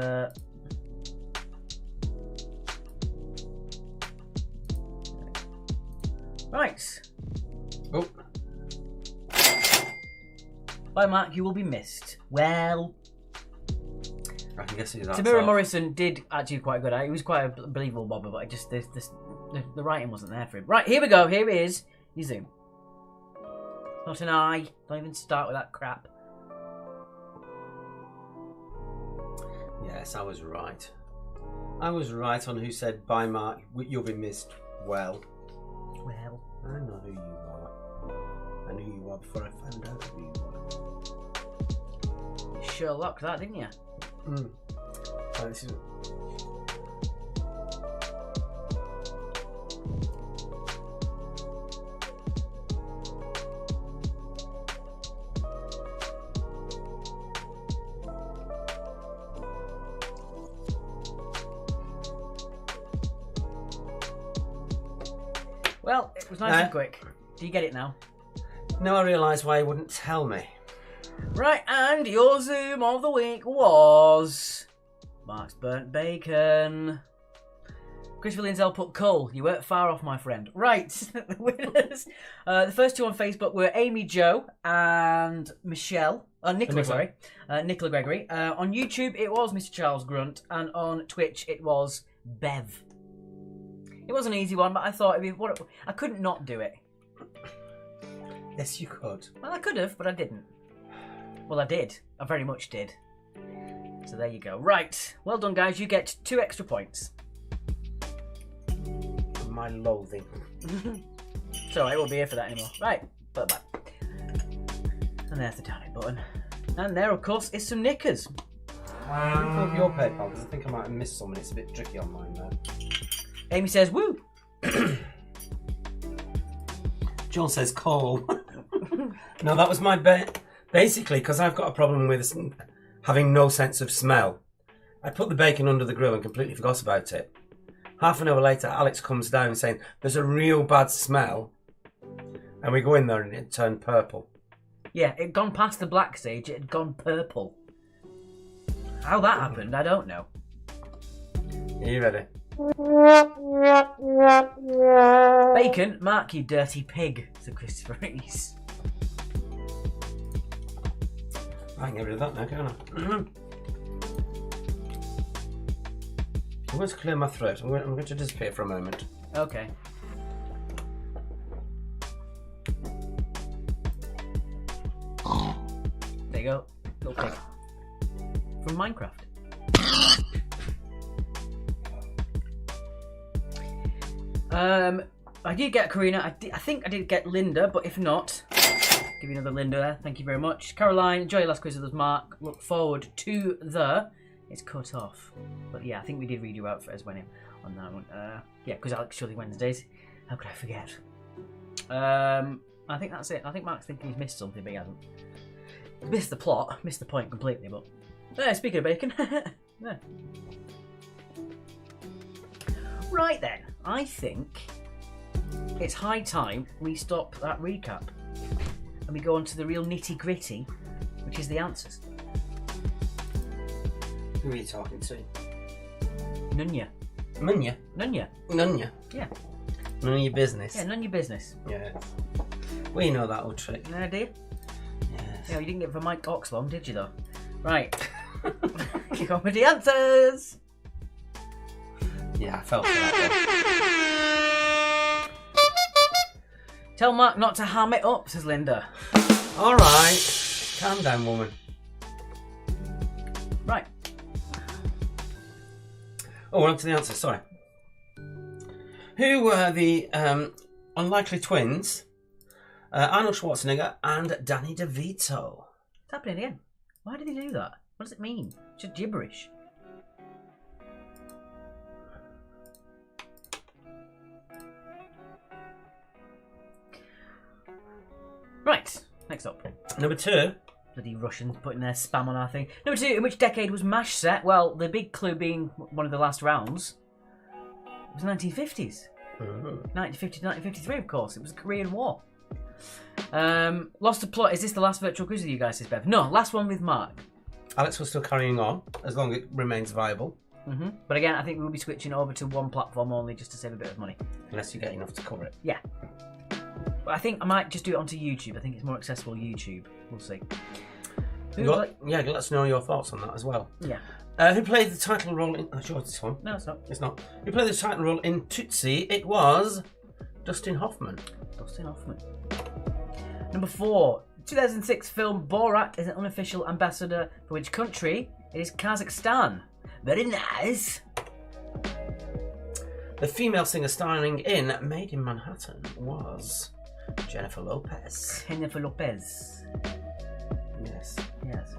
Right. Oh. Bye, Mark. You will be missed. Well... I can guess who that's Tamura off. Morrison did actually quite good. He was quite a believable Boba, but the writing wasn't there for him. Right, here we go. Here is your zoom. Not an eye. Don't even start with that crap. Yes, I was right. I was right on who said, bye Mark, you'll be missed. Well. Well. I know who you are. I knew you were before I found out who you were. You Sherlock that, didn't you? Right, this is... Well, it was nice and quick. Do you get it now? Now I realise why he wouldn't tell me. Right, and your Zoom of the week was... Mark's burnt bacon. Christopher Lindsell put coal. You weren't far off, my friend. Right, the winners. The first 2 on Facebook were Amy Jo and Nicola, sorry. Nicola Gregory. On YouTube, it was Mr. Charles Grunt. And on Twitch, it was Bev. It was an easy one, but I thought I couldn't not do it. Yes, you could. Well, I could have, but I didn't. Well, I did. I very much did. So there you go. Right. Well done, guys. You get 2 extra points. My loathing. So I won't be here for that anymore. Right. Bye-bye. And there's the download button. And there, of course, is some knickers. Pull up your PayPal, because I think I might have missed some and it's a bit tricky on mine there. Amy says, woo! John says coal. No, that was my bet. Basically, because I've got a problem with having no sense of smell, I put the bacon under the grill and completely forgot about it. Half an hour later, Alex comes down saying, there's a real bad smell. And we go in there and it turned purple. Yeah, it had gone past the black stage, it had gone purple. How that happened, I don't know. Are you ready? Bacon, Mark, you dirty pig, said Christopher Reese. I can get rid of that now, can't I? I'm going to clear my throat. I'm going to disappear for a moment. Okay. There you go. Little pig. From Minecraft. I did get Karina. I think I did get Linda, but if not, give you another Linda there. Thank you very much. Caroline, enjoy your last quiz with us, Mark. Look forward to the... It's cut off. But yeah, I think we did read you out for as winning on that one. Yeah, because Alex surely Wednesdays. How could I forget? I think that's it. I think Mark's thinking he's missed something, but he hasn't. He's missed the plot, missed the point completely, but... speaking of bacon. Yeah. Right then, I think it's high time we stop that recap and we go on to the real nitty-gritty, which is the answers. Who are you talking to? Nunya. Munya? Nunya. Nunya? Yeah. None of your business. Yeah, none of your business. Yeah. We know that old trick. No idea? Yes. Yeah, you didn't get it for Mike Oxlong, did you though? Right. Kick on with the answers! Yeah, I felt for that. Tell Mark not to ham it up, says Linda. Alright. Calm down, woman. Right. Oh, we're on to the answer, sorry. Who were the unlikely twins? Arnold Schwarzenegger and Danny DeVito. It's happening again. Why did he do that? What does it mean? It's just gibberish. Right, next up. Number 2. Bloody Russians putting their spam on our thing. Number 2, in which decade was MASH set? Well, the big clue being one of the last rounds. It was 1950s. 1950 to 1953, of course. It was the Korean War. Lost the plot. Is this the last virtual quiz with you guys, says Bev? No, last one with Mark. Alex was still carrying on, as long as it remains viable. Mm-hmm. But again, I think we'll be switching over to one platform only just to save a bit of money. Unless you get enough to cover it. Yeah. But I think I might just do it onto YouTube. I think it's more accessible YouTube. We'll see. Yeah, let us know your thoughts on that as well. Yeah. Who played the title role in... Oh, sure, it's this one. No, it's not. It's not. Who played the title role in Tootsie? It was Dustin Hoffman. Dustin Hoffman. Number 4. 2006 film Borat is an unofficial ambassador for which country? It is Kazakhstan. Very nice. The female singer starring in Made in Manhattan was Jennifer Lopez. Jennifer Lopez. Yes. Yes.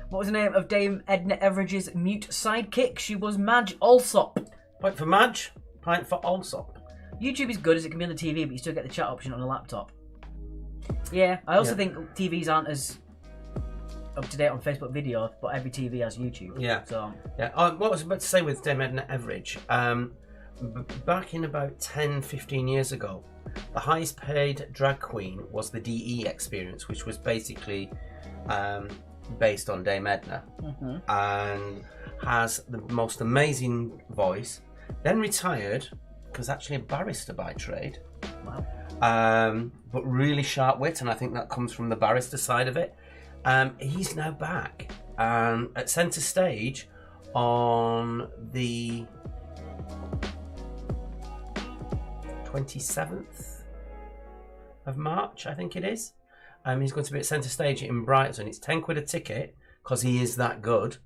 What was the name of Dame Edna Everidge's mute sidekick? She was Madge Alsop. Point for Madge, point for Alsop. YouTube is good as it can be on the TV, but you still get the chat option on a laptop. Yeah, I also think TVs aren't as up to date on Facebook video, but every TV has YouTube. Yeah. So yeah. What I was about to say with Dame Edna Everidge, back in about 10-15 years ago, the highest paid drag queen was the DE Experience, which was basically based on Dame Edna, and has the most amazing voice. Then retired, because actually a barrister by trade. Wow. But really sharp wit, and I think that comes from the barrister side of it. He's now back at centre stage on the 27th of March, I think it is. He's going to be at centre stage in Brighton. It's £10 a ticket because he is that good.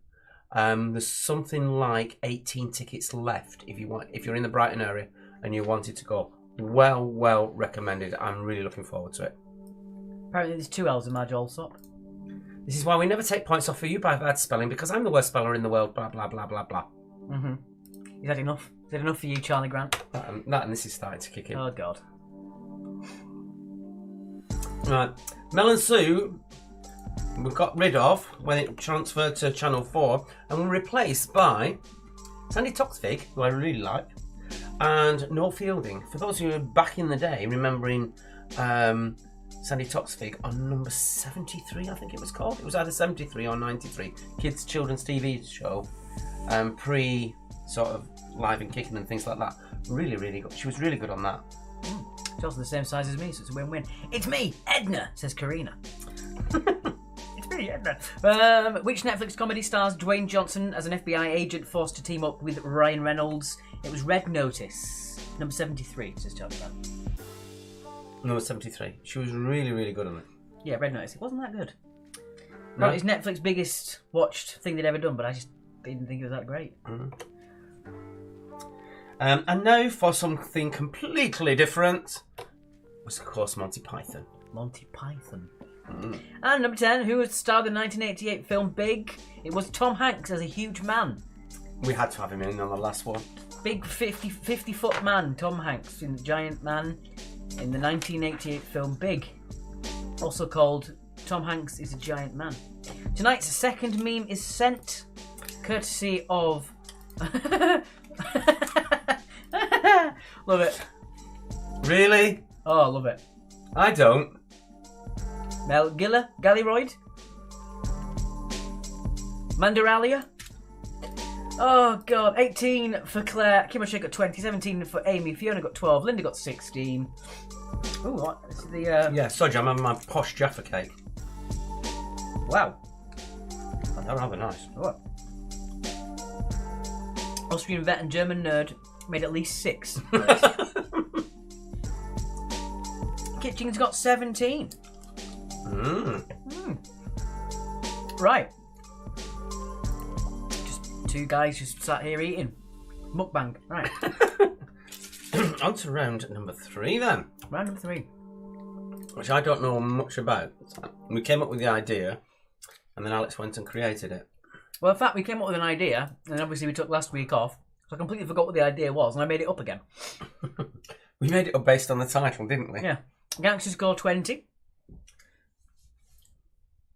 There's something like 18 tickets left if you're in the Brighton area and you wanted to go. Well recommended. I'm really looking forward to it. Apparently there's 2 L's in Madge Alsop. This is why we never take points off for you by bad spelling, because I'm the worst speller in the world, blah, blah, blah, blah, blah. Is that enough? Is that enough for you, Charlie Grant? That and this is starting to kick in. Oh, God. Right. Mel and Sue, we got rid of when it transferred to Channel 4 and were replaced by Sandy Toksvig, who I really like, and Noel Fielding. For those who are back in the day, remembering Sandy Toksvig on number 73, I think it was called. It was either 73 or 93. Kids Children's TV show, pre sort of Live and Kicking and things like that. Really, really good. She was really good on that. She's also the same size as me, so it's a win-win. It's me, Edna, says Karina. It's me, Edna. Which Netflix comedy stars Dwayne Johnson as an FBI agent forced to team up with Ryan Reynolds? It was Red Notice. Number 73, says Charlie. Number 73. She was really, really good on it. Yeah, Red Notice. It wasn't that good. No. It's Netflix's biggest watched thing they'd ever done, but I just didn't think it was that great. Mm-hmm. And now for something completely different. Was of course Monty Python. Monty Python. And number 10, who was the star of the 1988 film Big? It was Tom Hanks as a huge man. We had to have him in on the last one. Big 50-foot man, Tom Hanks, in the giant man in the 1988 film Big. Also called Tom Hanks is a Giant Man. Tonight's second meme is sent courtesy of... Love it. Really? Oh, I love it. I don't. Mel Galleroyd? Mandaralia? Oh, God. 18 for Claire. Kimosha got 20. 17 for Amy. Fiona got 12. Linda got 16. Ooh, what? This is the... Yeah, sorry, I'm having my posh Jaffa cake. Wow. Oh, they're rather nice. Oh. Austrian vet and German nerd made at least 6. Kitchen's got 17. Right. Just two guys just sat here eating. Mukbang. Right. On to round number 3 then. Round number 3. Which I don't know much about. We came up with the idea and then Alex went and created it. Well, in fact, we came up with an idea, and obviously we took last week off, so I completely forgot what the idea was, and I made it up again. We made it up based on the title, didn't we? Yeah. Gangsters Score 20.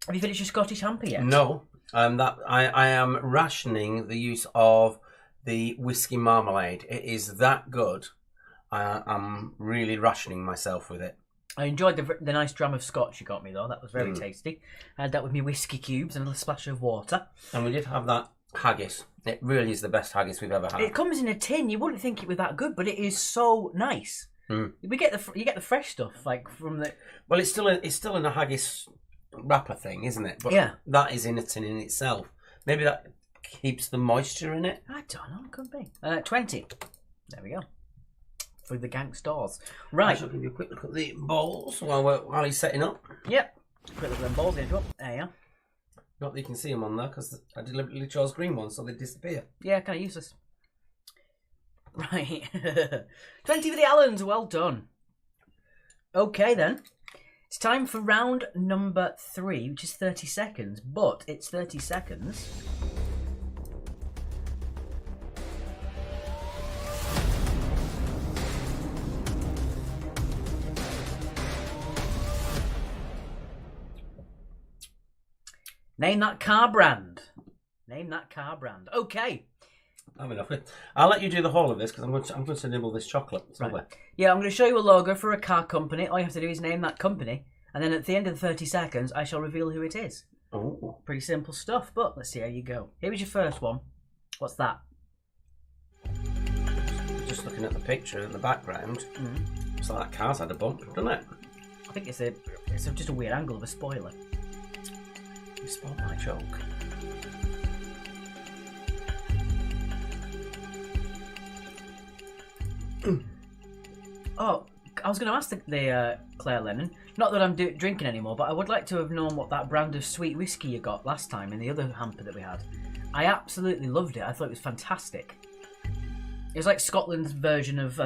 Have you finished your Scottish hamper yet? No. I am rationing the use of the whiskey marmalade. It is that good. I'm really rationing myself with it. I enjoyed the nice dram of scotch you got me, though. That was very tasty. I had that with my whiskey cubes and a little splash of water. And we did have that haggis. It really is the best haggis we've ever had. It comes in a tin. You wouldn't think it was that good, but it is so nice. You get the fresh stuff, like from the... Well, it's still in a haggis wrapper thing, isn't it? But yeah. That is in a tin in itself. Maybe that keeps the moisture in it. I don't know. It could be. 20. There we go. For the gangsters. Right. I shall give you a quick look at the bowls while he's setting up. Yep. Quick look at them bowls. There you are. Not that you can see them on there because I deliberately chose green ones so they disappear. Yeah, kind of useless. Right. 20 for the Allens. Well done. Okay then. It's time for round number 3, which is 30 seconds. But it's 30 seconds. Name that car brand. Name that car brand. Okay. I'm enough. I'll let you do the whole of this because I'm going to nibble this chocolate. Right. Yeah, I'm going to show you a logo for a car company. All you have to do is name that company, and then at the end of the 30 seconds, I shall reveal who it is. Oh, pretty simple stuff. But let's see how you go. Here was your first one. What's that? Just looking at the picture in the background. It's like that car's had a bump, doesn't it? I think it's just a weird angle of a spoiler. You spoiled my joke. Oh, I was going to ask the Claire Lennon, not that I'm drinking anymore, but I would like to have known what that brand of sweet whiskey you got last time in the other hamper that we had. I absolutely loved it. I thought it was fantastic. It was like Scotland's version of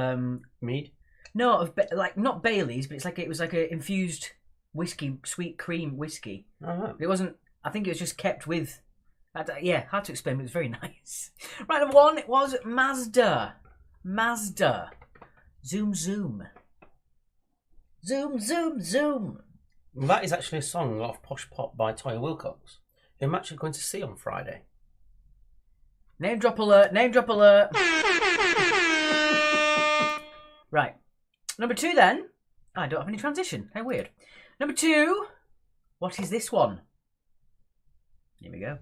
mead. No, not Bailey's, but it was like a infused whiskey, sweet cream whiskey. Oh. It wasn't. I think it was just kept with. Yeah, hard to explain, but it was very nice. Right, number 1, it was Mazda. Mazda. Zoom, zoom. Zoom, zoom, zoom. Well, that is actually a song off Posh Pop by Toya Wilcox, who I'm actually going to see on Friday. Name drop alert. Name drop alert. Right. Number 2 then. I don't have any transition. How weird. Number 2. What is this one? Here we go.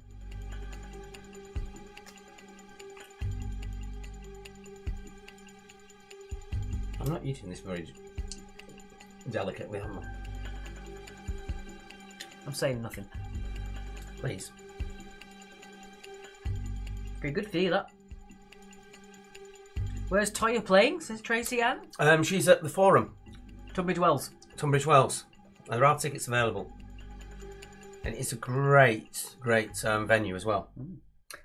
I'm not eating this very delicately, am I? I'm saying nothing. Please. Very good for you, that. Where's Toya playing, says Tracy Ann? She's at the Forum. Tunbridge Wells. Tunbridge Wells. And there are tickets available. And it's a great venue as well.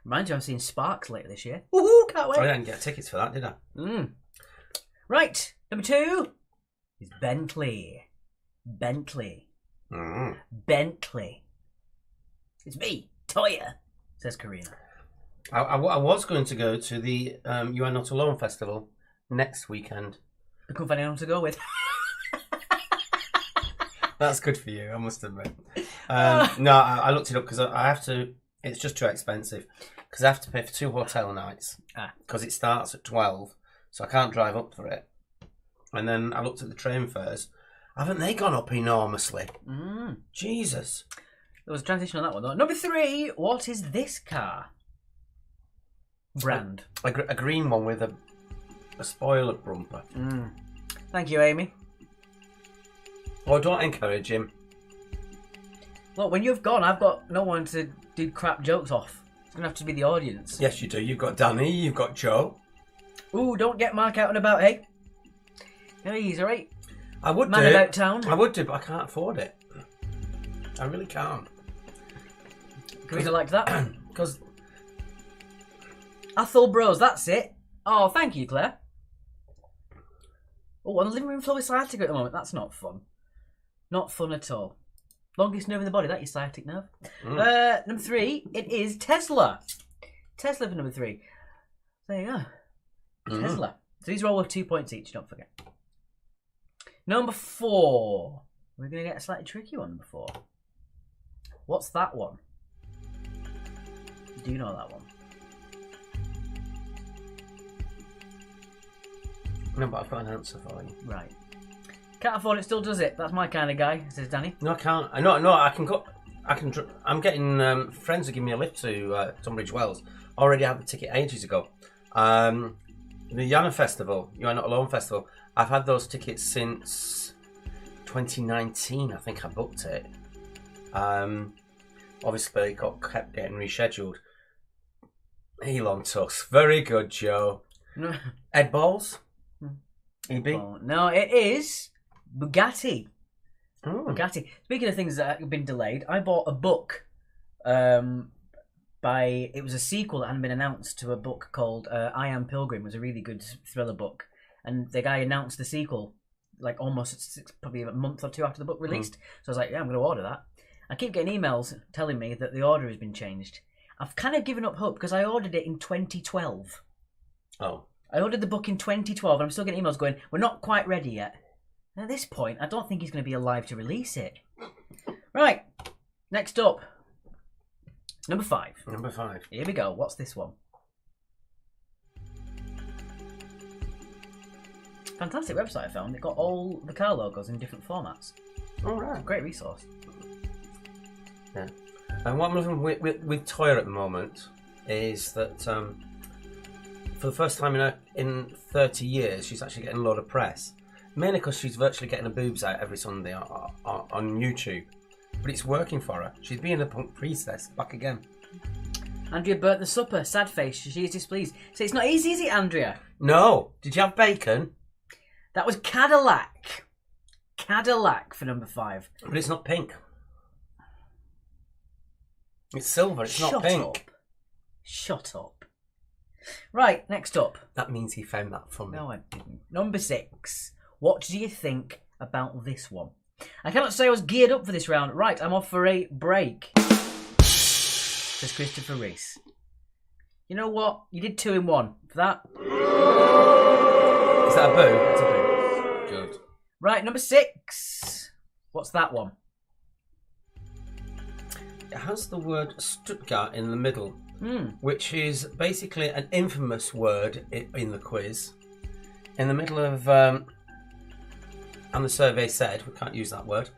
Reminds you, I'm seeing Sparks later this year. Woohoo, can't wait. I didn't get tickets for that, did I? Right, number 2 is Bentley. Bentley. It's me, Toya, says Karina. I was going to go to the You Are Not Alone festival next weekend. I couldn't find anyone to go with. That's good for you, I must admit. No, I looked it up because I have to. It's just too expensive because I have to pay for 2 hotel nights because it starts at 12, so I can't drive up for it. And then I looked at the train fares. Haven't they gone up enormously? Jesus. There was a transition on that one though. Number 3. What is this car? Brand. A green one with a spoiler bumper. Thank you, Amy. Oh, don't encourage him. Look, when you've gone, I've got no one to do crap jokes off. It's going to have to be the audience. Yes, you do. You've got Danny, you've got Joe. Ooh, don't get Mark out and about, hey? Hey, he's alright. I would Man do. about town. I would do, but I can't afford it. I really can't. Karina liked that. Because Athol Bros, that's it. Oh, thank you, Claire. Oh, on the living room floor with sciatica at the moment. That's not fun. Not fun at all. Longest nerve in the body, that your sciatic nerve. Number 3, it is Tesla. Tesla for number 3. There you go. Tesla. So these are all worth 2 points each, don't forget. Number 4. We're going to get a slightly tricky one, number 4. What's that one? Do you know that one? no, but I've got an answer for you. Right. Can't afford it, still does it. That's my kind of guy, says Danny. No, I can't. No, I can go. I'm getting friends who give me a lift to Tunbridge Wells. Already had the ticket ages ago. The Yana Festival, You Are Not Alone Festival. I've had those tickets since 2019. I think I booked it. Obviously, it kept getting rescheduled. Elon Tusk, very good, Joe. Ed Balls. EB. Oh, no, it is Bugatti. Oh. Bugatti. Speaking of things that have been delayed, I bought a book. It was a sequel that hadn't been announced to a book called I Am Pilgrim. It was a really good thriller book, and the guy announced the sequel like probably a month or 2 after the book released. So I was like, yeah, I'm going to order that. I keep getting emails telling me that the order has been changed. I've kind of given up hope because I ordered it in 2012. Oh. I ordered the book in 2012 and I'm still getting emails going, we're not quite ready yet. And at this point, I don't think he's going to be alive to release it. Right, next up. Number 5. Number 5. Here we go. What's this one? Fantastic website I found. It got all the car logos in different formats. All right. Great resource. Yeah. And what I'm looking with Toya at the moment is that for the first time in 30 years, she's actually getting a lot of press. Mainly because she's virtually getting her boobs out every Sunday on YouTube. But it's working for her. She's being a punk priestess back again. Andrea burnt the supper. Sad face. She is displeased. So it's not easy, is it, Andrea? No. Did you have bacon? That was Cadillac. Cadillac for number 5. But it's not pink. It's silver. It's not pink. Shut up. Right, next up. That means he found that funny. No, I didn't. Number 6. What do you think about this one? I cannot say I was geared up for this round. Right, I'm off for a break. Says Christopher Reese. You know what? You did 2 in 1. For that. Is that a boo? It's a boo. Good. Right, number 6. What's that one? It has the word Stuttgart in the middle. which is basically an infamous word in the quiz. In the middle of, and the survey said, we can't use that word,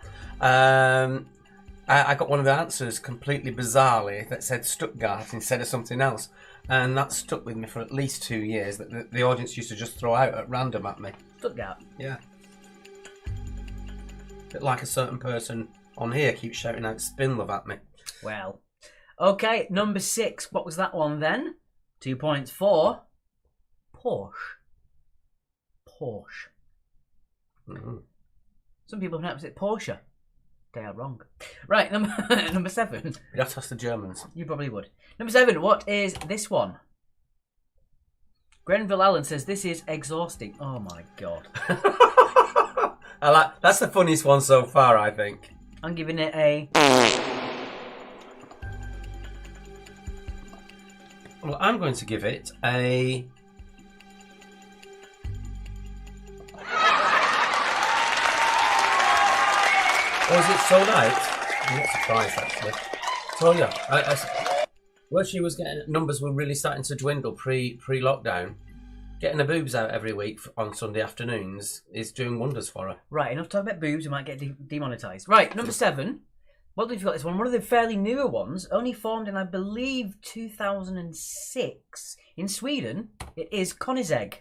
I got one of the answers completely bizarrely that said Stuttgart instead of something else. And that stuck with me for at least 2 years, that the audience used to just throw out at random at me. Stuttgart? Yeah. A bit like a certain person on here keeps shouting out Spinlove at me. Well, okay, number 6. What was that one then? 2 points for Porsche. Porsche. Mm-hmm. Some people pronounce it Porsche. They are wrong. Right, number 7. You'd have to ask the Germans. You probably would. Number 7, what is this one? Grenville Allen says this is exhausting. Oh my god. That's the funniest one so far, I think. I'm giving it a... Well, I'm going to give it a... Oh, is it sold out? I'm not surprised, actually. So, yeah, where she was getting... Numbers were really starting to dwindle pre-lockdown. Getting the boobs out every week on Sunday afternoons is doing wonders for her. Right, enough talk about boobs, we might get demonetised. Right, number 7. Well, if you got this one of the fairly newer ones, only formed in, I believe, 2006 in Sweden. It is Koenigsegg.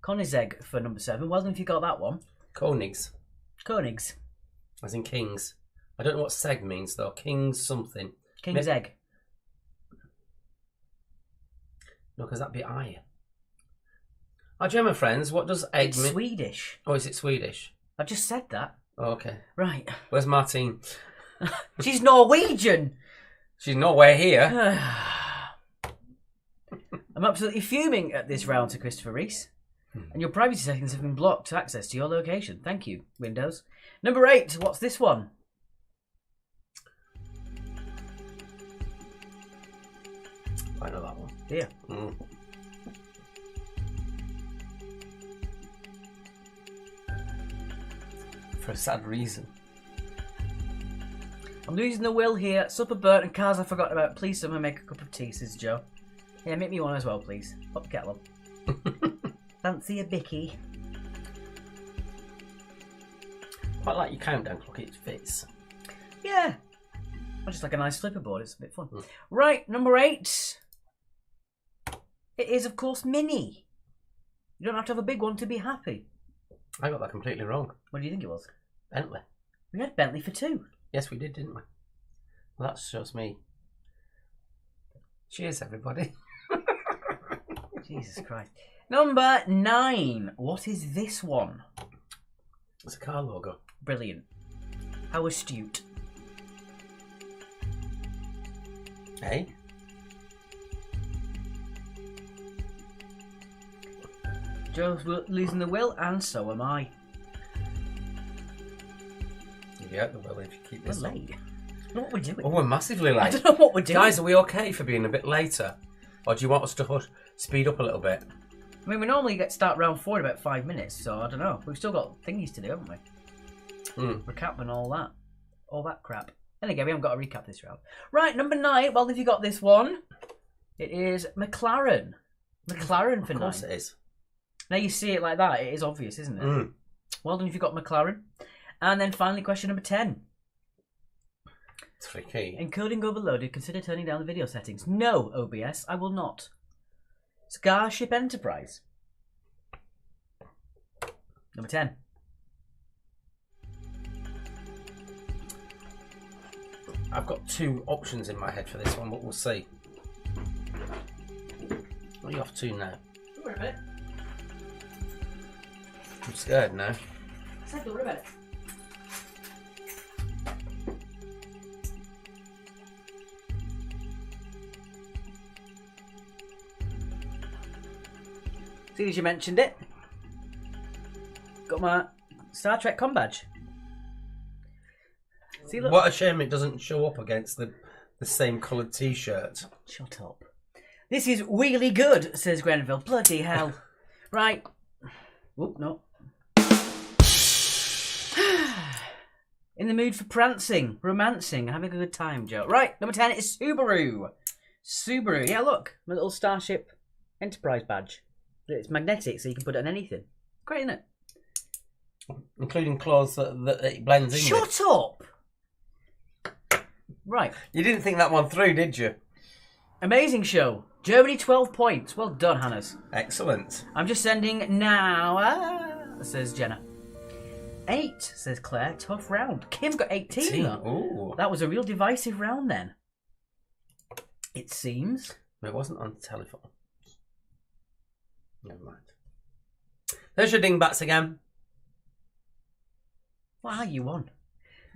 Koenigsegg for number 7. Well done if you got that one. Koenigs. Koenigs. As in kings. I don't know what seg means though. Kings something. King's egg. No, because that'd be I. Our German friends, what does egg It's mean? Swedish. Oh, is it Swedish? I just said that. Oh, okay. Right. Where's Martine? She's Norwegian. She's nowhere here. I'm absolutely fuming at this round to Christopher Reese. And your privacy settings have been blocked to access to your location. Thank you, Windows. Number 8, what's this one? I know that one. Yeah. For a sad reason. I'm losing the will here. Supper burnt and cars I forgot about. Please someone make a cup of tea, says Joe. Yeah, make me one as well, please. Pop the kettle on. Fancy a bicky. Quite like your countdown clock, it fits. Yeah. I just like a nice flipper board, it's a bit fun. Right, number 8. It is, of course, Mini. You don't have to have a big one to be happy. I got that completely wrong. What do you think it was? Bentley. We had Bentley for 2. Yes, we did, didn't we? Well, that shows me. Cheers, everybody. Jesus Christ. Number 9. What is this one? It's a car logo. Brilliant. How astute. Hey? Joe's losing the will, and so am I. You'll be out the will if you keep this We're on. late. I don't know what we're doing. Oh, we're massively late. I don't know what we're doing. Guys, are we okay for being a bit later? Or do you want us to speed up a little bit? I mean, we normally start round 4 in about 5 minutes, so I don't know. We've still got thingies to do, haven't we? Recap and all that. All that crap. Then again, we haven't got to recap this round. Right, number 9. Well, if you got this one, it is McLaren. McLaren for 9. Of course it is. Now you see it like that, it is obvious, isn't it? Well done if you got McLaren. And then finally, question number 10. Tricky. Encoding overloaded. Consider turning down the video settings. No, OBS, I will not. Starship Enterprise. Number 10. I've got 2 options in my head for this one, but we'll see. What are you off to now? Don't worry about it. I'm scared now. Don't worry about it. See, as you mentioned it, got my Star Trek com badge. See, look. What a shame it doesn't show up against the same coloured t-shirt. Shut up. This is really good, says Grenville. Bloody hell. Right. Whoop, no. In the mood for prancing, romancing, having a good time, Joe. Right, number 10 is Subaru. Subaru. Yeah, look. My little Starship Enterprise badge. It's magnetic, so you can put it on anything. Great, isn't it? Including clothes that it blends in with. Shut up! Right. You didn't think that one through, did you? Amazing show. Germany 12 points. Well done, Hannes. Excellent. I'm just sending now, says Jenna. 8, says Claire. Tough round. Kim got 18 though. Ooh. That was a real divisive round then. It seems. But it wasn't on the telephone. Never mind. There's your dingbats again. What are you on?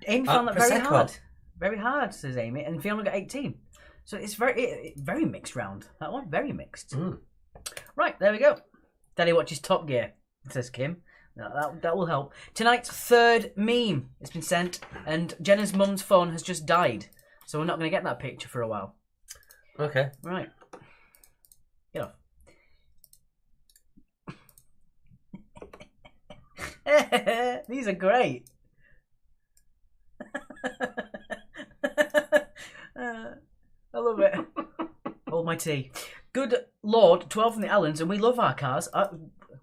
Amy found that very Prosecco. hard. Very hard, says Amy. And Fiona got 18. So it's very mixed round. That one, very mixed. Right, there we go. Daddy watches Top Gear, says Kim. That will help. Tonight's third meme has been sent, and Jenna's mum's phone has just died. So we're not going to get that picture for a while. Okay. Right. Get off. These are great. I love it. Hold my tea. Good Lord, 12 from the Allens, and we love our cars.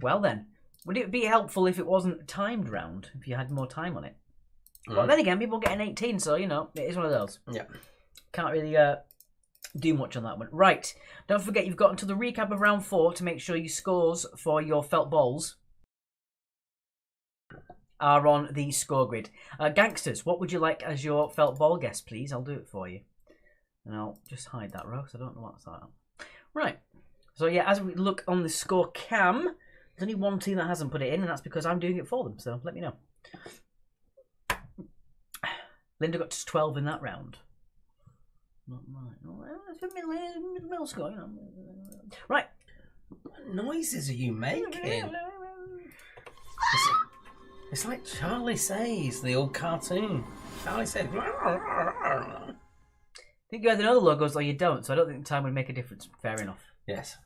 Well then, would it be helpful if it wasn't timed round, if you had more time on it? But then again, people get an 18, so, it is one of those. Yeah. Can't really do much on that one. Right, don't forget you've got until the recap of round 4 to make sure your scores for your felt balls are on the score grid. Gangsters, what would you like as your felt ball guess, please? I'll do it for you. And I'll just hide that row, so I don't know what's that. Right. So, yeah, as we look on the score cam, there's only one team that hasn't put it in, and that's because I'm doing it for them, so let me know. Linda got to 12 in that round. Not mine. It's a middle score, Right. What noises are you making? It's like Charlie Says, the old cartoon. Charlie Says. I think you either know the logos or you don't, so I don't think time would make a difference. Fair enough. Yes.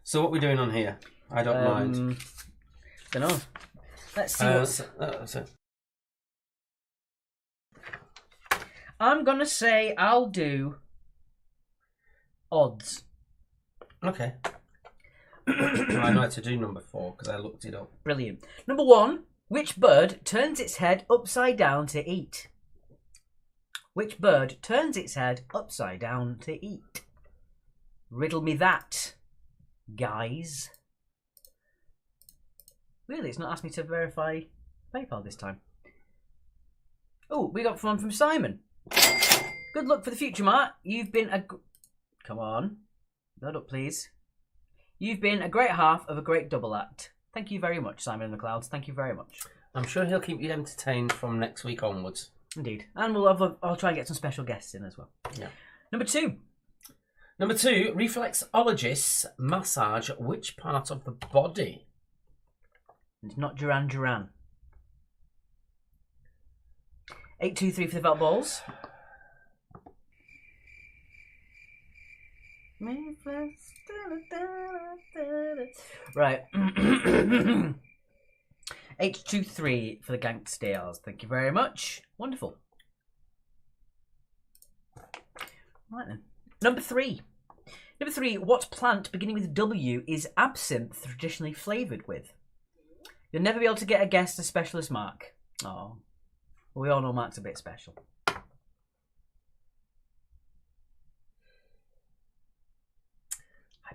So what are we doing on here? I don't mind. Don't know. Let's see what's... I'm going to say I'll do odds. Okay. I know how to do number 4 because I looked it up. Brilliant. Number 1. Which bird turns its head upside down to eat? Which bird turns its head upside down to eat? Riddle me that, guys. Really, it's not asked me to verify PayPal this time. Oh, we got one from Simon. Good luck for the future, Mark. You've been a... Come on. Load up, please. You've been a great half of a great double act. Thank you very much, Simon in the Clouds. Thank you very much. I'm sure he'll keep you entertained from next week onwards. Indeed. And I'll try and get some special guests in as well. Yeah. Number 2. Number 2, reflexologists massage which part of the body? It's not Duran Duran. 823 for the felt balls. Right. 823 for the gangsters. Thank you very much. Wonderful. Right then. Number 3. Number 3. What plant beginning with W is absinthe traditionally flavoured with? You'll never be able to get a guess, a specialist Mark. Oh. Well, we all know Mark's a bit special. I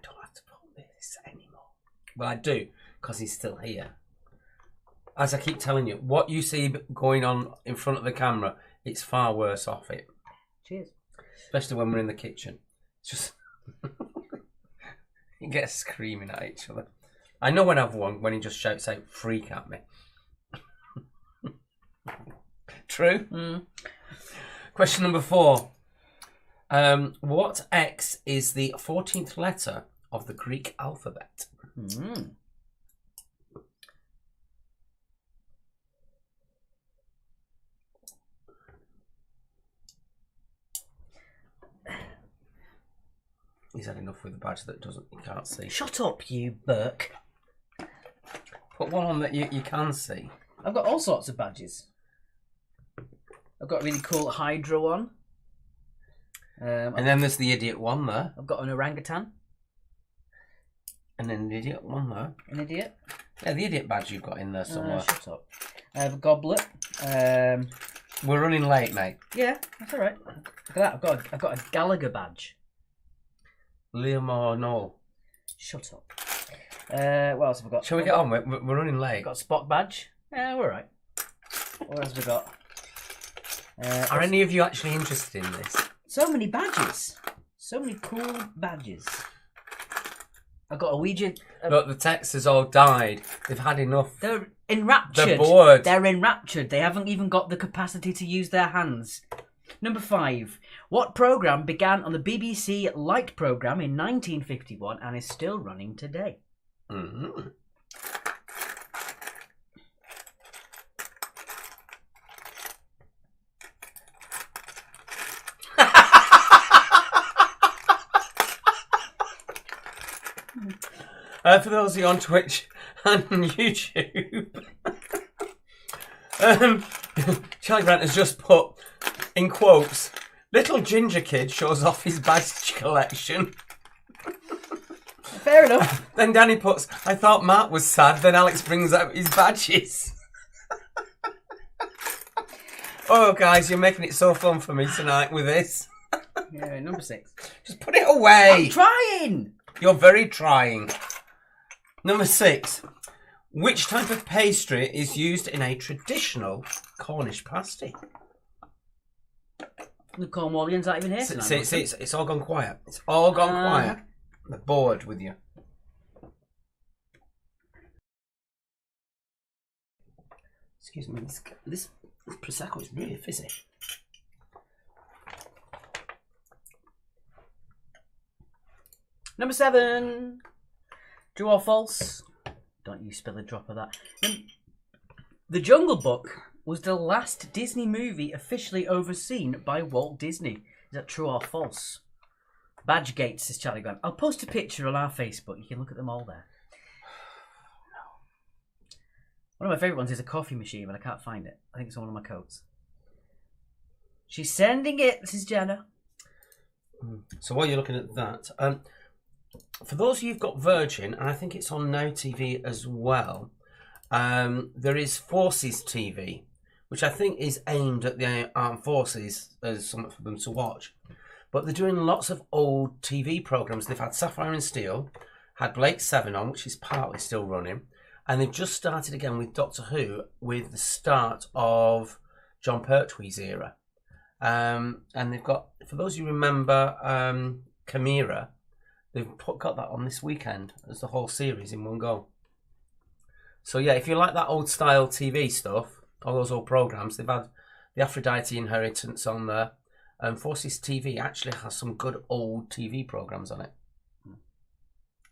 don't have to put this anymore. Well, I do, because he's still here. As I keep telling you, what you see going on in front of the camera, it's far worse off it. Cheers. Especially when we're in the kitchen. It's just... you get screaming at each other. I know when I've won, when he just shouts out, freak at me. True? Mm. Question number 4. What X is the 14th letter of the Greek alphabet? Mm. He's had enough with the badge that you can't see. Shut up, you Burke. Put one on that you can see. I've got all sorts of badges. I've got a really cool Hydra one. And then there's the idiot one there. I've got an orangutan. And then an idiot one there. An idiot? Yeah, the idiot badge you've got in there somewhere. Shut up. I have a goblet. We're running late, mate. Yeah, that's all right. Look at that. I've got a Gallagher badge. Liam O'Neill. Shut up. What else have we got? Shall we get on? We're running late. Got a Spock badge. Yeah, we're all right. What else have we got? Are any of you actually interested in this? So many badges. So many cool badges. I've got a Ouija. Look, the text has all died. They've had enough. They're enraptured. They're bored. They're enraptured. They haven't even got the capacity to use their hands. Number 5. What programme began on the BBC Light programme in 1951 and is still running today? Mm-hmm. For those of you on Twitch and YouTube, Charlie Grant has just put, in quotes, "Little ginger kid shows off his badge collection." Fair enough. Then Danny puts, "I thought Mark was sad." Then Alex brings out his badges. Oh, guys, you're making it so fun for me tonight with this. Yeah, number 6. Just put it away. I'm trying. You're very trying. Number 6. Which type of pastry is used in a traditional Cornish pasty? The Cornwallians aren't even here tonight. See, it's all gone quiet. It's all gone quiet. They're bored with you. Excuse me, this Prosecco is really fizzy. Number 7. True or false? Don't you spill a drop of that. The Jungle Book was the last Disney movie officially overseen by Walt Disney. Is that true or false? Badgegate, says Charlie Grant. I'll post a picture on our Facebook. You can look at them all there. One of my favourite ones is a coffee machine, but I can't find it. I think it's on one of my coats. She's sending it, this is Jenna. So while you're looking at that, for those of you who've got Virgin, and I think it's on Now TV as well, there is Forces TV, which I think is aimed at the armed forces as something for them to watch. But they're doing lots of old TV programmes. They've had Sapphire and Steel, had Blake 7 on, which is partly still running, and they've just started again with Doctor Who with the start of John Pertwee's era. And they've got, for those of you who remember Chimera, they've got that on this weekend as the whole series in one go. So yeah, if you like that old style TV stuff, all those old programmes, they've had the Aphrodite Inheritance on there. Forces TV actually has some good old TV programmes on it.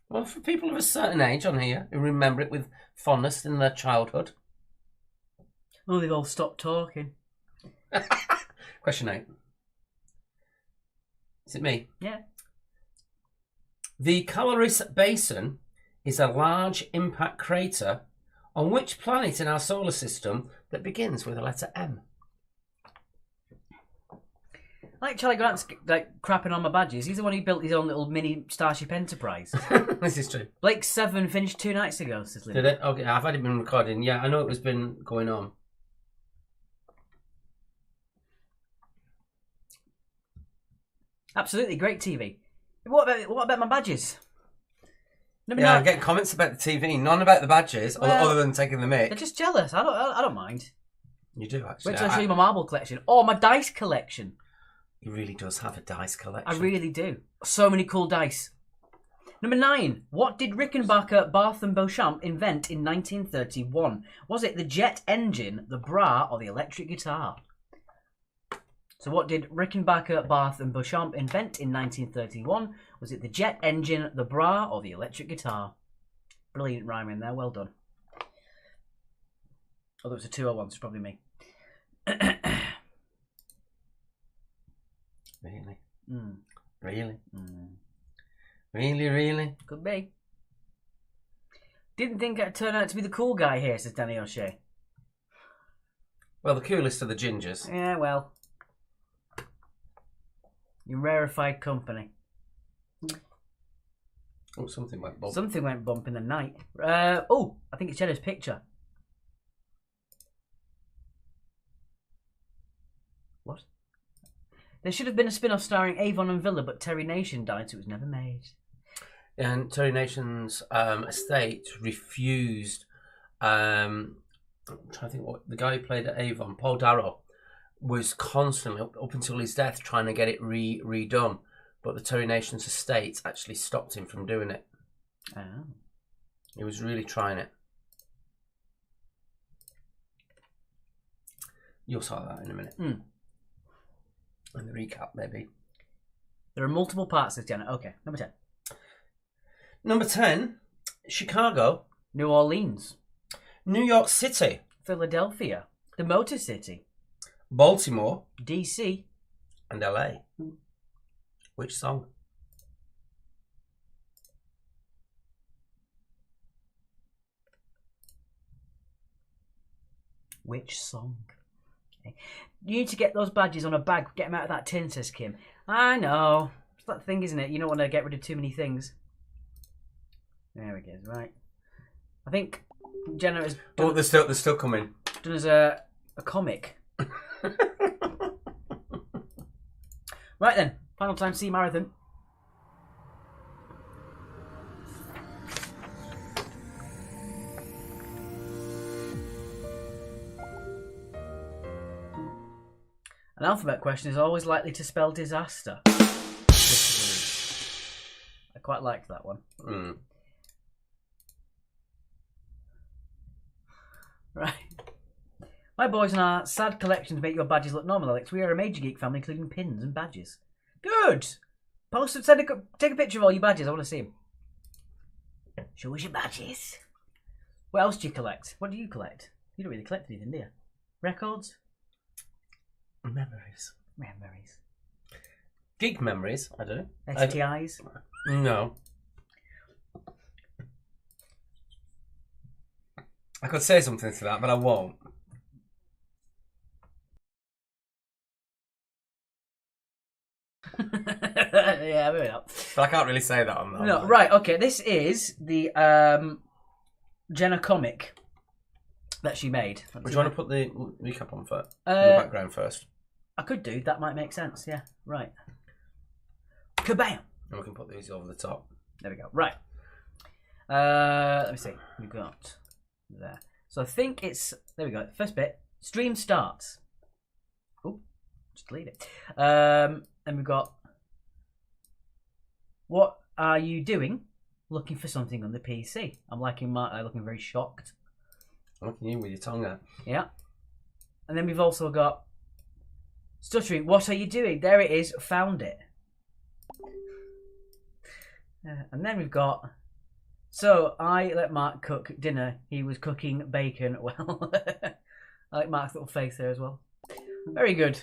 Well, for people of a certain age on here who remember it with fondness in their childhood. Oh, they've all stopped talking. Question 8. Is it me? Yeah. The Caloris Basin is a large impact crater on which planet in our solar system that begins with the letter M? Like Charlie Grant's like crapping on my badges. He's the one who built his own little mini Starship Enterprise. This is true. Blake 7 finished 2 nights ago, says Lynn. Did it? Okay, I've had it been recording. Yeah, I know it was been going on. Absolutely great TV. What about my badges? I'm getting comments about the TV, none about the badges, other than taking the mic. They're just jealous. I don't mind. You do actually. Wait till I show you my marble collection. Oh, my dice collection. He really does have a dice collection. I really do. So many cool dice. Number 9. What did Rickenbacker, Bath and Beauchamp invent in 1931? Was it the jet engine, the bra, or the electric guitar? So what did Rickenbacker, Bath and Beauchamp invent in 1931? Was it the jet engine, the bra, or the electric guitar? Brilliant rhyming there, well done. Although it's a 201, so it's probably me. Really? Mm. Really? Mm. Really? Could be. Didn't think I'd turn out to be the cool guy here, says Danny O'Shea. Well, the coolest are the gingers. Yeah, well. In rarefied company. Oh, something went bump. Something went bump in the night. Oh, I think it's Jenna's picture. What? There should have been a spin-off starring Avon and Villa, but Terry Nation died, so it was never made. And Terry Nation's estate refused. I'm trying to think what the guy who played at Avon, Paul Darrow, was constantly up until his death trying to get it redone, but the Terry Nation's estate actually stopped him from doing it. Oh. He was really trying it. You'll saw that in a minute. Mm. And the recap, maybe. There are multiple parts to this, Jenna. Okay, number 10. Number 10, Chicago. New Orleans. New York City. Philadelphia. The Motor City. Baltimore. DC. And LA. Which song? Which song? Okay. You need to get those badges on a bag. Get them out of that tin, says Kim. I know. It's that thing, isn't it? You don't want to get rid of too many things. There we go. Right. I think Jenna has done, they're still coming. Done as a comic. Right then. Final time C marathon. An alphabet question is always likely to spell disaster. I quite liked that one. Mm. Right. My boys and our sad collections make your badges look normal, Alex. We are a major geek family, including pins and badges. Good! Post and take a picture of all your badges. I want to see them. Show us your badges. What else do you collect? What do you collect? You don't really collect anything, do you? Records? Memories. Memories. Geek memories, I do. STIs? No. I could say something to that, but I won't. Yeah, maybe not. But I can't really say that on that. No, right, okay. This is the Jenna comic that she made. Would you want to put the recap on first? In the background first? I could do. That might make sense, yeah. Right. Kabam! And we can put these over the top. There we go. Right. Let me see. We've got there. So I think it's... There we go. First bit. Stream starts. Oh, just delete it. And we've got... What are you doing? Looking for something on the PC. I'm liking Mark looking very shocked. I'm looking at you with your tongue out. Yeah. And then we've also got... Stuttering, what are you doing? There it is. Found it. And then we've got... So, I let Mark cook dinner. He was cooking bacon. Well, I like Mark's little face there as well. Very good.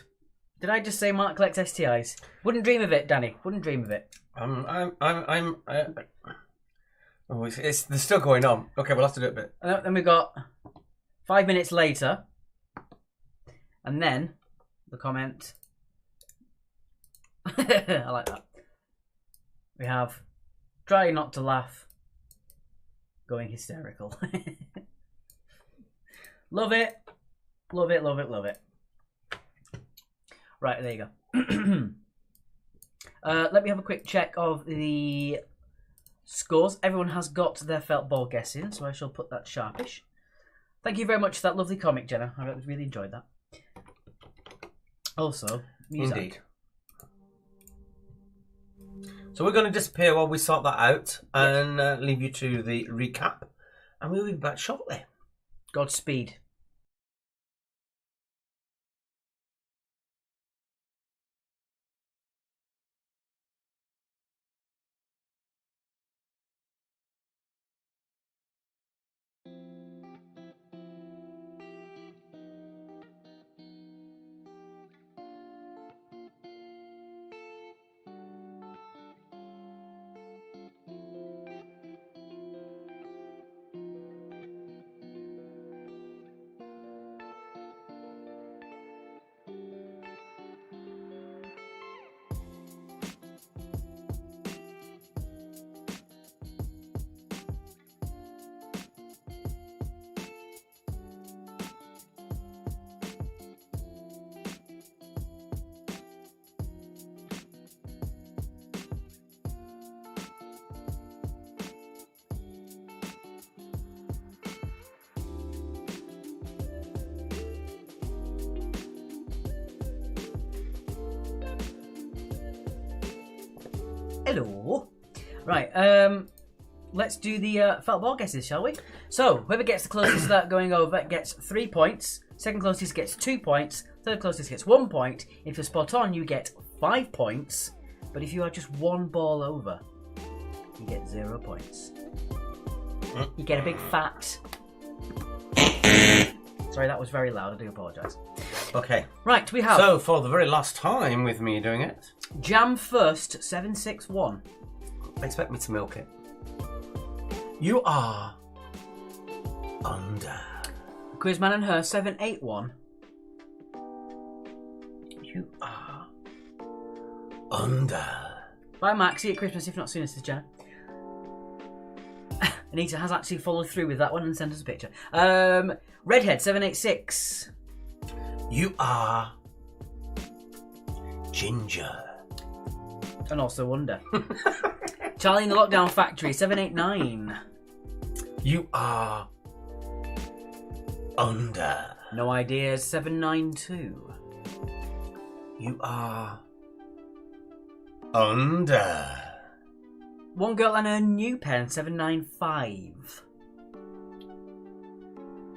Did I just say Mark collects STIs? Wouldn't dream of it, Danny. Wouldn't dream of it. They're still going on. Okay, we'll have to do it a bit. And then we got 5 minutes later. And then the comment. I like that. We have try not to laugh. Going hysterical. Love it. Love it, love it, love it. Right, there you go. Let me have a quick check of the scores. Everyone has got their felt ball guess in, so I shall put that sharpish. Thank you very much for that lovely comic, Jenna. I really enjoyed that. Also, music. Indeed. So we're going to disappear while we sort that out and leave you to the recap. And we'll be back shortly. Godspeed. Hello. Right, let's do the felt ball guesses, shall we? So, whoever gets the closest to that going over gets 3 points. Second closest gets 2 points. Third closest gets 1 point. If you're spot on, you get 5 points. But if you are just one ball over, you get 0 points. You get a big fat... Sorry, that was very loud. I do apologise. Okay. Right, we have... So, for the very last time with me doing it... Jam First 761. Expect me to milk it. You are... under... Quizman and Her 781. You are... under... Bye, Max. See you at Christmas, if not sooner, says Jenna. Anita has actually followed through with that one and sent us a picture. Redhead 786. You are... ginger. And also Wonder. Charlie in the Lockdown Factory 789. You are... under... No Ideas 792. You are... under... One Girl and Her New Pen 795.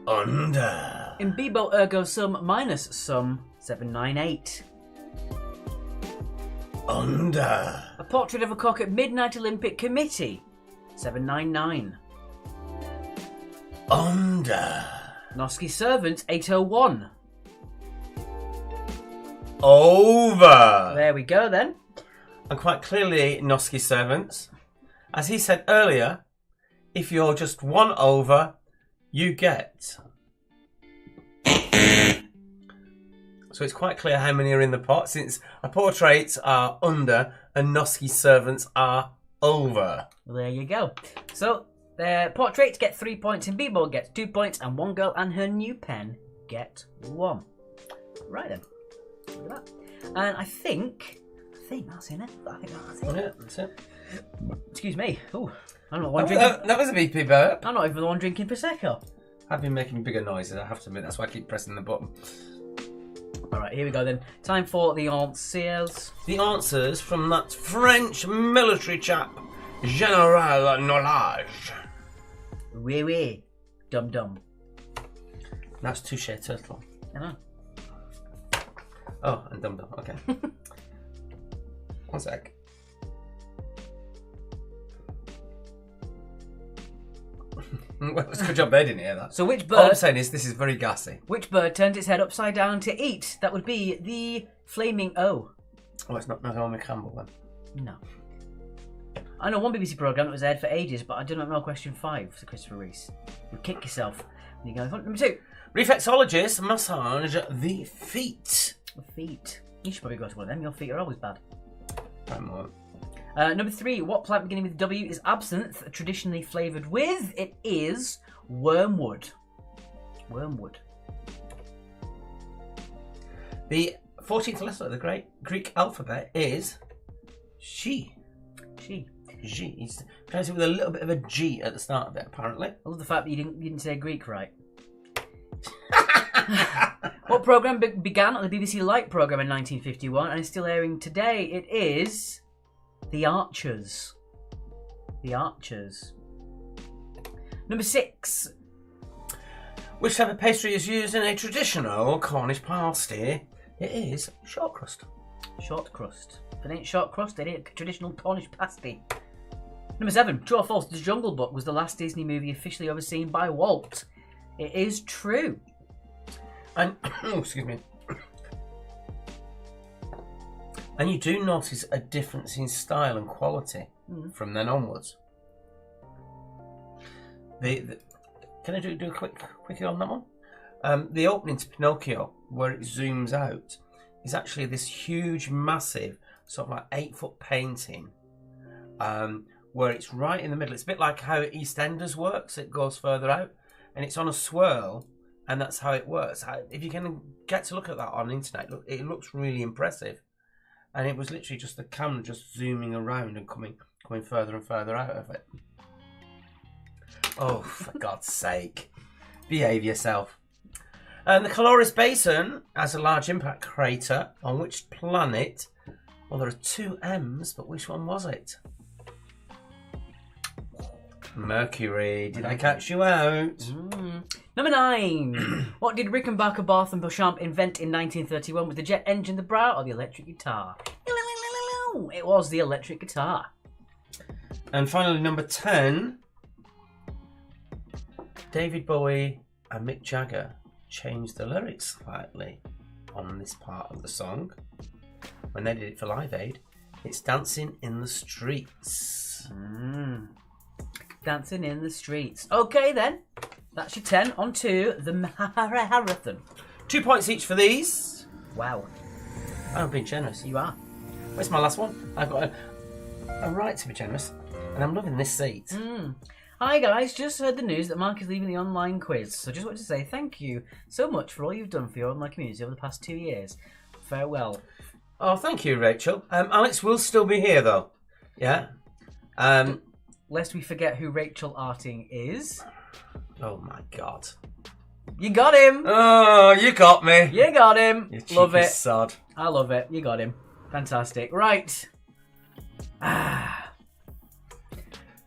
under... In Bebo Ergo Sum Minus Sum 798. under... A Portrait of a Cock at Midnight Olympic Committee 799. under... Nosky Servant 801. over... There we go then. And quite clearly, Nosky Servants, as he said earlier, if you're just one over, you get. So it's quite clear how many are in the pot, since a portraits are under and Nosky Servants are over. Well, there you go. So, Portraits get 3 points, and B-Ball gets 2 points, and One Girl and Her New Pen get 1. Right then. Look at that. And I think that's in it. I think that's it. Yeah, that's it. Excuse me. Oh, I'm not the one drinking. That was a BP burp. I'm not even the one drinking Prosecco. I've been making bigger noises, I have to admit. That's why I keep pressing the button. Alright, here we go then. Time for the answers. The answers from that French military chap, General Knowledge. Oui, oui. Dum dum. That's Touche Turtle. I know. Oh, and Dum Dum. Okay. 1 sec. Well, it's a good job they didn't hear that. So which All I'm bird? saying is this is very gassy. Which bird turned its head upside down to eat? That would be the flaming O. Oh, it's not Naomi Campbell then. No. I know one BBC programme that was aired for ages, but I do not know question 5 for Christopher Reese. You kick yourself. And you go, number 2. Reflexologists massage the feet. The feet. You should probably go to one of them. Your feet are always bad. I'm on. Number 3. What plant beginning with W is absinthe, traditionally flavoured with? It is wormwood. Wormwood. The 14th letter of the Greek alphabet is she. She. G. It's pronounced with a little bit of a G at the start of it, apparently. I love the fact that you didn't say Greek right. What programme began on the BBC Light programme in 1951 and is still airing today? It is The Archers. The Archers. Number 6. Which type of pastry is used in a traditional Cornish pasty? It is short crust. Short crust. If it ain't short crust, it ain't a traditional Cornish pasty. Number 7. True or false? The Jungle Book was the last Disney movie officially overseen by Walt. It is true. And oh, excuse me. And you do notice a difference in style and quality from then onwards. Can I do a quickie on that one? The opening to Pinocchio, where it zooms out, is actually this huge, massive, sort of like 8-foot painting, where it's right in the middle. It's a bit like how EastEnders works. It goes further out, and it's on a swirl, and that's how it works. If you can get to look at that on the internet, look, it looks really impressive. And it was literally just the camera just zooming around and coming further and further out of it. Oh, for God's sake. Behave yourself. And the Caloris Basin has a large impact crater on which planet Well, there are 2 M's, but which one was it? Mercury. Did I catch you out? Number 9. What did Rickenbacker, Barth and Beauchamp invent in 1931 with the jet engine, the bra, or the electric guitar? It was the electric guitar. And finally, number 10. David Bowie and Mick Jagger changed the lyrics slightly on this part of the song. When they did it for Live Aid, it's Dancing in the Streets. Dancing in the Streets. Okay then, that's your 10. On to the marathon. 2 points each for these. Wow. I'm being generous. You are. Where's my last one? I've got a right to be generous, and I'm loving this seat. Hi guys, just heard the news that Mark is leaving the online quiz, so just wanted to say thank you so much for all you've done for your online community over the past 2 years. Farewell. Oh, thank you, Rachel. Alex will still be here, though. Yeah? Lest we forget who Rachel Arting is. Oh, my God. You got him! Oh, you got me. You got him! You Love cheeky it. sod. I love it. You got him. Fantastic. Right. Thank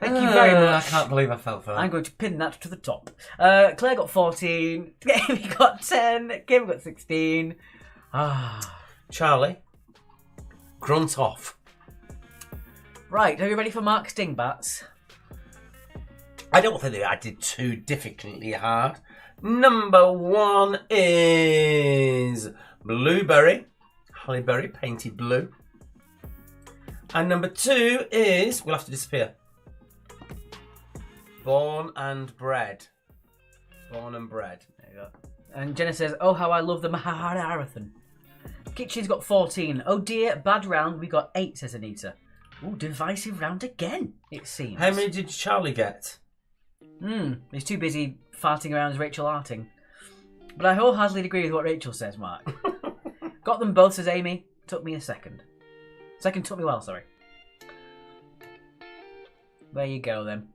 you very much. I can't believe I fell for that. I'm going to pin that to the top. Claire got 14. Amy got 10. Kim got 16. Charlie, grunt off. Right, are you ready for Mark's dingbats? I don't think I did too difficultly hard. Number 1 is blueberry, Halle Berry, painted blue. And number 2 is, we'll have to disappear, born and bred. Born and bred. There you go. And Jenna says, oh, how I love the marathon. Kitchen's got 14. Oh dear, bad round. We got 8, says Anita. Ooh, divisive round again, it seems. How many did Charlie get? He's too busy farting around as Rachel Arting. But I wholeheartedly agree with what Rachel says, Mark. Got them both, says Amy. Took me a second. Second took me well, sorry. There you go, then.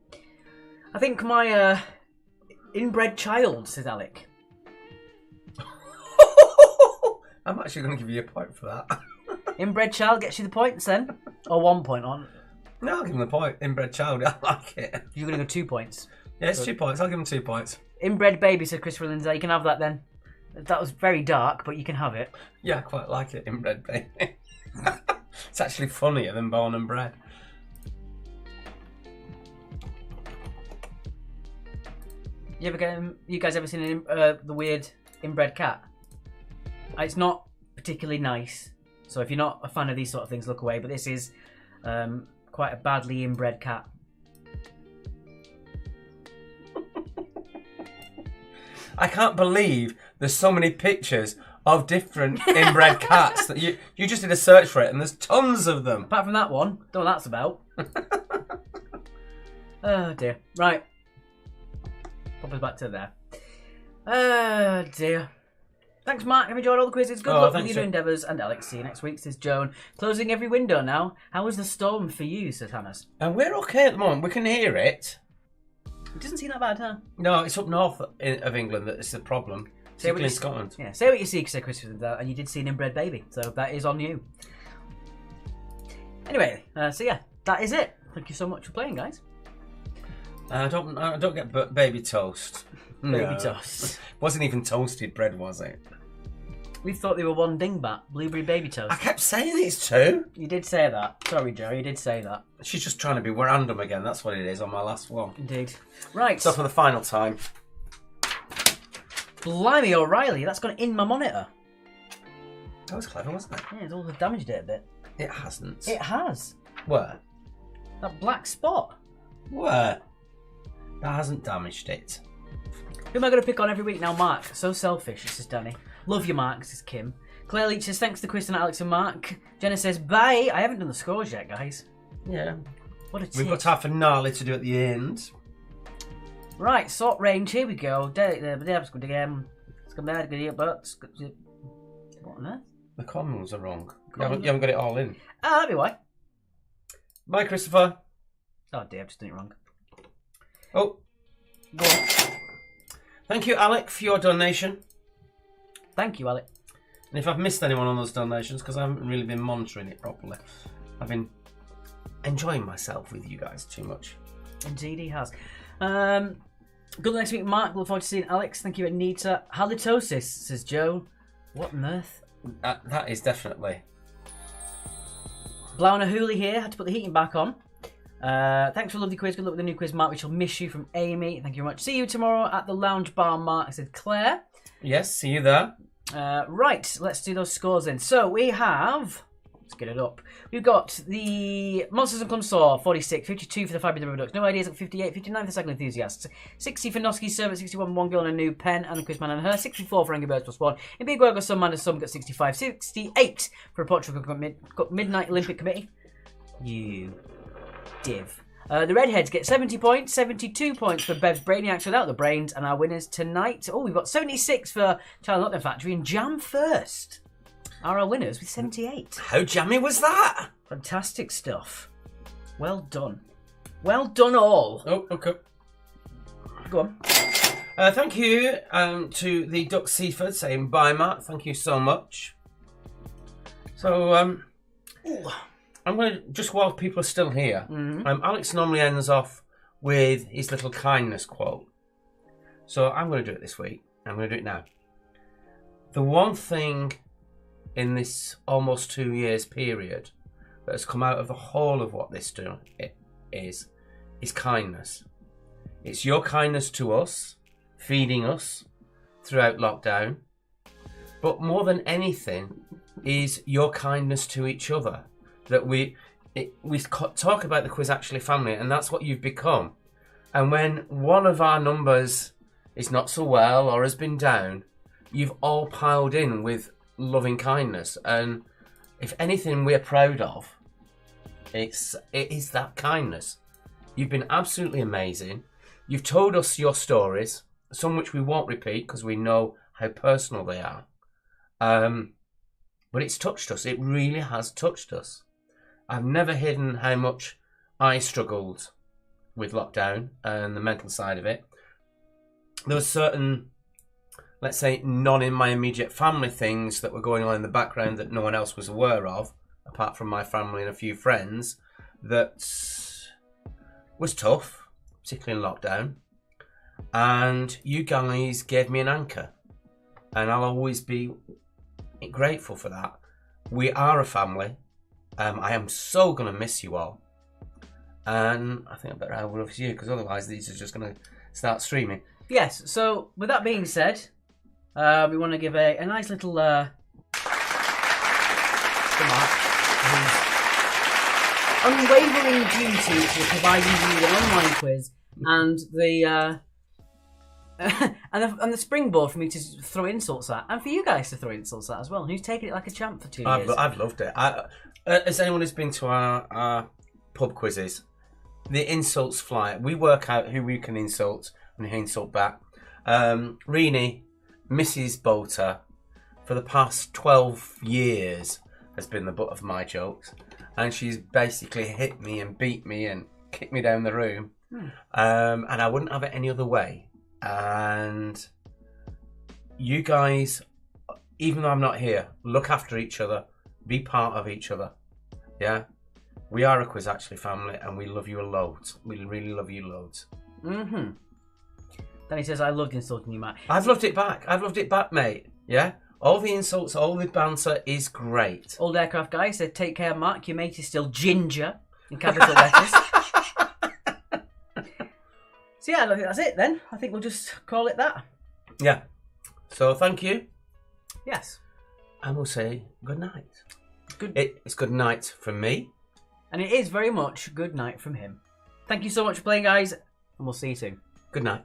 I think my inbred child, says Alec. I'm actually going to give you a point for that. Inbred child gets you the points, then? Or 1 point on? No, I'll give him the point. Inbred child, I like it. You're going to go 2 points. Yeah, it's 2 points. I'll give him 2 points. Inbred baby, said Christopher Lindsay. You can have that, then. That was very dark, but you can have it. Yeah, I quite like it, inbred baby. It's actually funnier than born and bred. You guys ever seen the weird inbred cat? It's not particularly nice, so if you're not a fan of these sort of things, look away. But this is quite a badly inbred cat. I can't believe there's so many pictures of different inbred cats that you just did a search for it, and there's tons of them. Apart from that one, don't know what that's about. Oh dear. Right. Pop us back to there. Oh dear. Thanks, Mark. I've enjoyed all the quizzes. Good luck with your new endeavours. And Alex, see you next week, says Joan. Closing every window now. How was the storm for you, says Hannes. And we're okay at the moment. We can hear it. It doesn't seem that bad, huh? No, it's up north of England that it's the problem. Particularly in Scotland. Yeah, say what you see, said Christopher, and you did see an inbred baby, so that is on you. Anyway, so yeah, that is it. Thank you so much for playing, guys. I don't get baby toast. Baby toast. Wasn't even toasted bread, was it? We thought they were one dingbat, blueberry baby toast. I kept saying it's 2. You did say that. Sorry, Joe, you did say that. She's just trying to be random again. That's what it is on my last one. Indeed. Right. So for the final time. Blimey O'Reilly, that's gone in my monitor. That was clever, wasn't it? Yeah, it's all damaged it a bit. It hasn't. It has. Where? That black spot. Where? That hasn't damaged it. Who am I going to pick on every week now? Mark. So selfish, says Danny. Love you, Mark, says Kim. Claire Leach says, thanks to Kristen, Alex and Mark. Jenna says, bye. I haven't done the scores yet, guys. Yeah. What a tip. We've got our finale to do at the end. Right, sort range, here we go. What on earth? The commas are wrong. You haven't got it all in. Ah, that'd be why. Bye, Christopher. Oh dear, I've just done it wrong. Oh. Go on. Thank you, Alec, for your donation. Thank you, Alec. And if I've missed anyone on those donations, because I haven't really been monitoring it properly, I've been enjoying myself with you guys too much. Indeed, he has. Good luck next week, Mark. Look forward to seeing Alex. Thank you, Anita. Halitosis, says Joe. What on earth? That is definitely. Blowing a hoolie here. Had to put the heating back on. Thanks for a lovely quiz. Good luck with the new quiz, Mark. We shall miss you, from Amy. Thank you very much. See you tomorrow at the lounge bar, Mark, said Claire. Yes, see you there. Right, let's do those scores then. So we have... Let's get it up. We've got the Monsters and Clumps Saw, 46, 52 for the Fabulous Rubber Ducks, No Ideas at 58, 59 for Cycle Enthusiasts, 60 for Nosky's Servant, 61 One Girl and a New Pen, and the Quizman and Her, 64 for Angry Birds Plus One, in Big Gorgo, Some Man and Some got 65, 68 for a Portugal Midnight Olympic Committee. You div. The Redheads get 70 points, 72 points for Bev's Brainiacs without the brains, and our winners tonight, we've got 76 for Child Lockdown Factory and Jam First are our winners with 78. How jammy was that? Fantastic stuff. Well done. Well done all. Oh, okay. Go on. Thank you to the Duck Seaford saying bye, Matt. Thank you so much. So, I'm going to, just while people are still here, Alex normally ends off with his little kindness quote. So I'm going to do it this week. I'm going to do it now. The one thing in this almost 2 years period that has come out of the whole of what this is kindness. It's your kindness to us, feeding us throughout lockdown, but more than anything is your kindness to each other. That we talk about the Quiz Actually family, and that's what you've become. And when one of our numbers is not so well or has been down, you've all piled in with loving kindness, and if anything we're proud of, it is that kindness. You've been absolutely amazing. You've told us your stories, some which we won't repeat because we know how personal they are, but it's touched us. It really has touched us. I've never hidden how much I struggled with lockdown and the mental side of it. There were certain, let's say, none in my immediate family things that were going on in the background that no one else was aware of, apart from my family and a few friends, that was tough, particularly in lockdown. And you guys gave me an anchor, and I'll always be grateful for that. We are a family. I am so going to miss you all. And I think I better have one of you, because otherwise these are just going to start streaming. Yes, so with that being said, we want to give a nice little to Mark, whose unwavering duty to providing you with an online quiz and the and the springboard for me to throw insults at, and for you guys to throw insults at as well. Who's taken it like a champ for 2 years? I've loved it. As anyone who's been to our pub quizzes, the insults fly. We work out who we can insult and who insult back. Rini, Mrs. Bolter, for the past 12 years has been the butt of my jokes, and she's basically hit me and beat me and kicked me down the room, and I wouldn't have it any other way. And you guys, even though I'm not here, look after each other, be part of each other. Yeah, we are a Quiz Actually family, and we love you loads. We really love you loads. Then he says, I loved insulting you, Matt. I've loved it back, mate. Yeah? All the insults, all the banter is great. Old Aircraft Guy said, take care, Mark. Your mate is still Ginger, in capital letters. So yeah, I think that's it then. I think we'll just call it that. Yeah. So thank you. Yes. And we'll say good night. It's good night from me. And it is very much good night from him. Thank you so much for playing, guys. And we'll see you soon. Good night.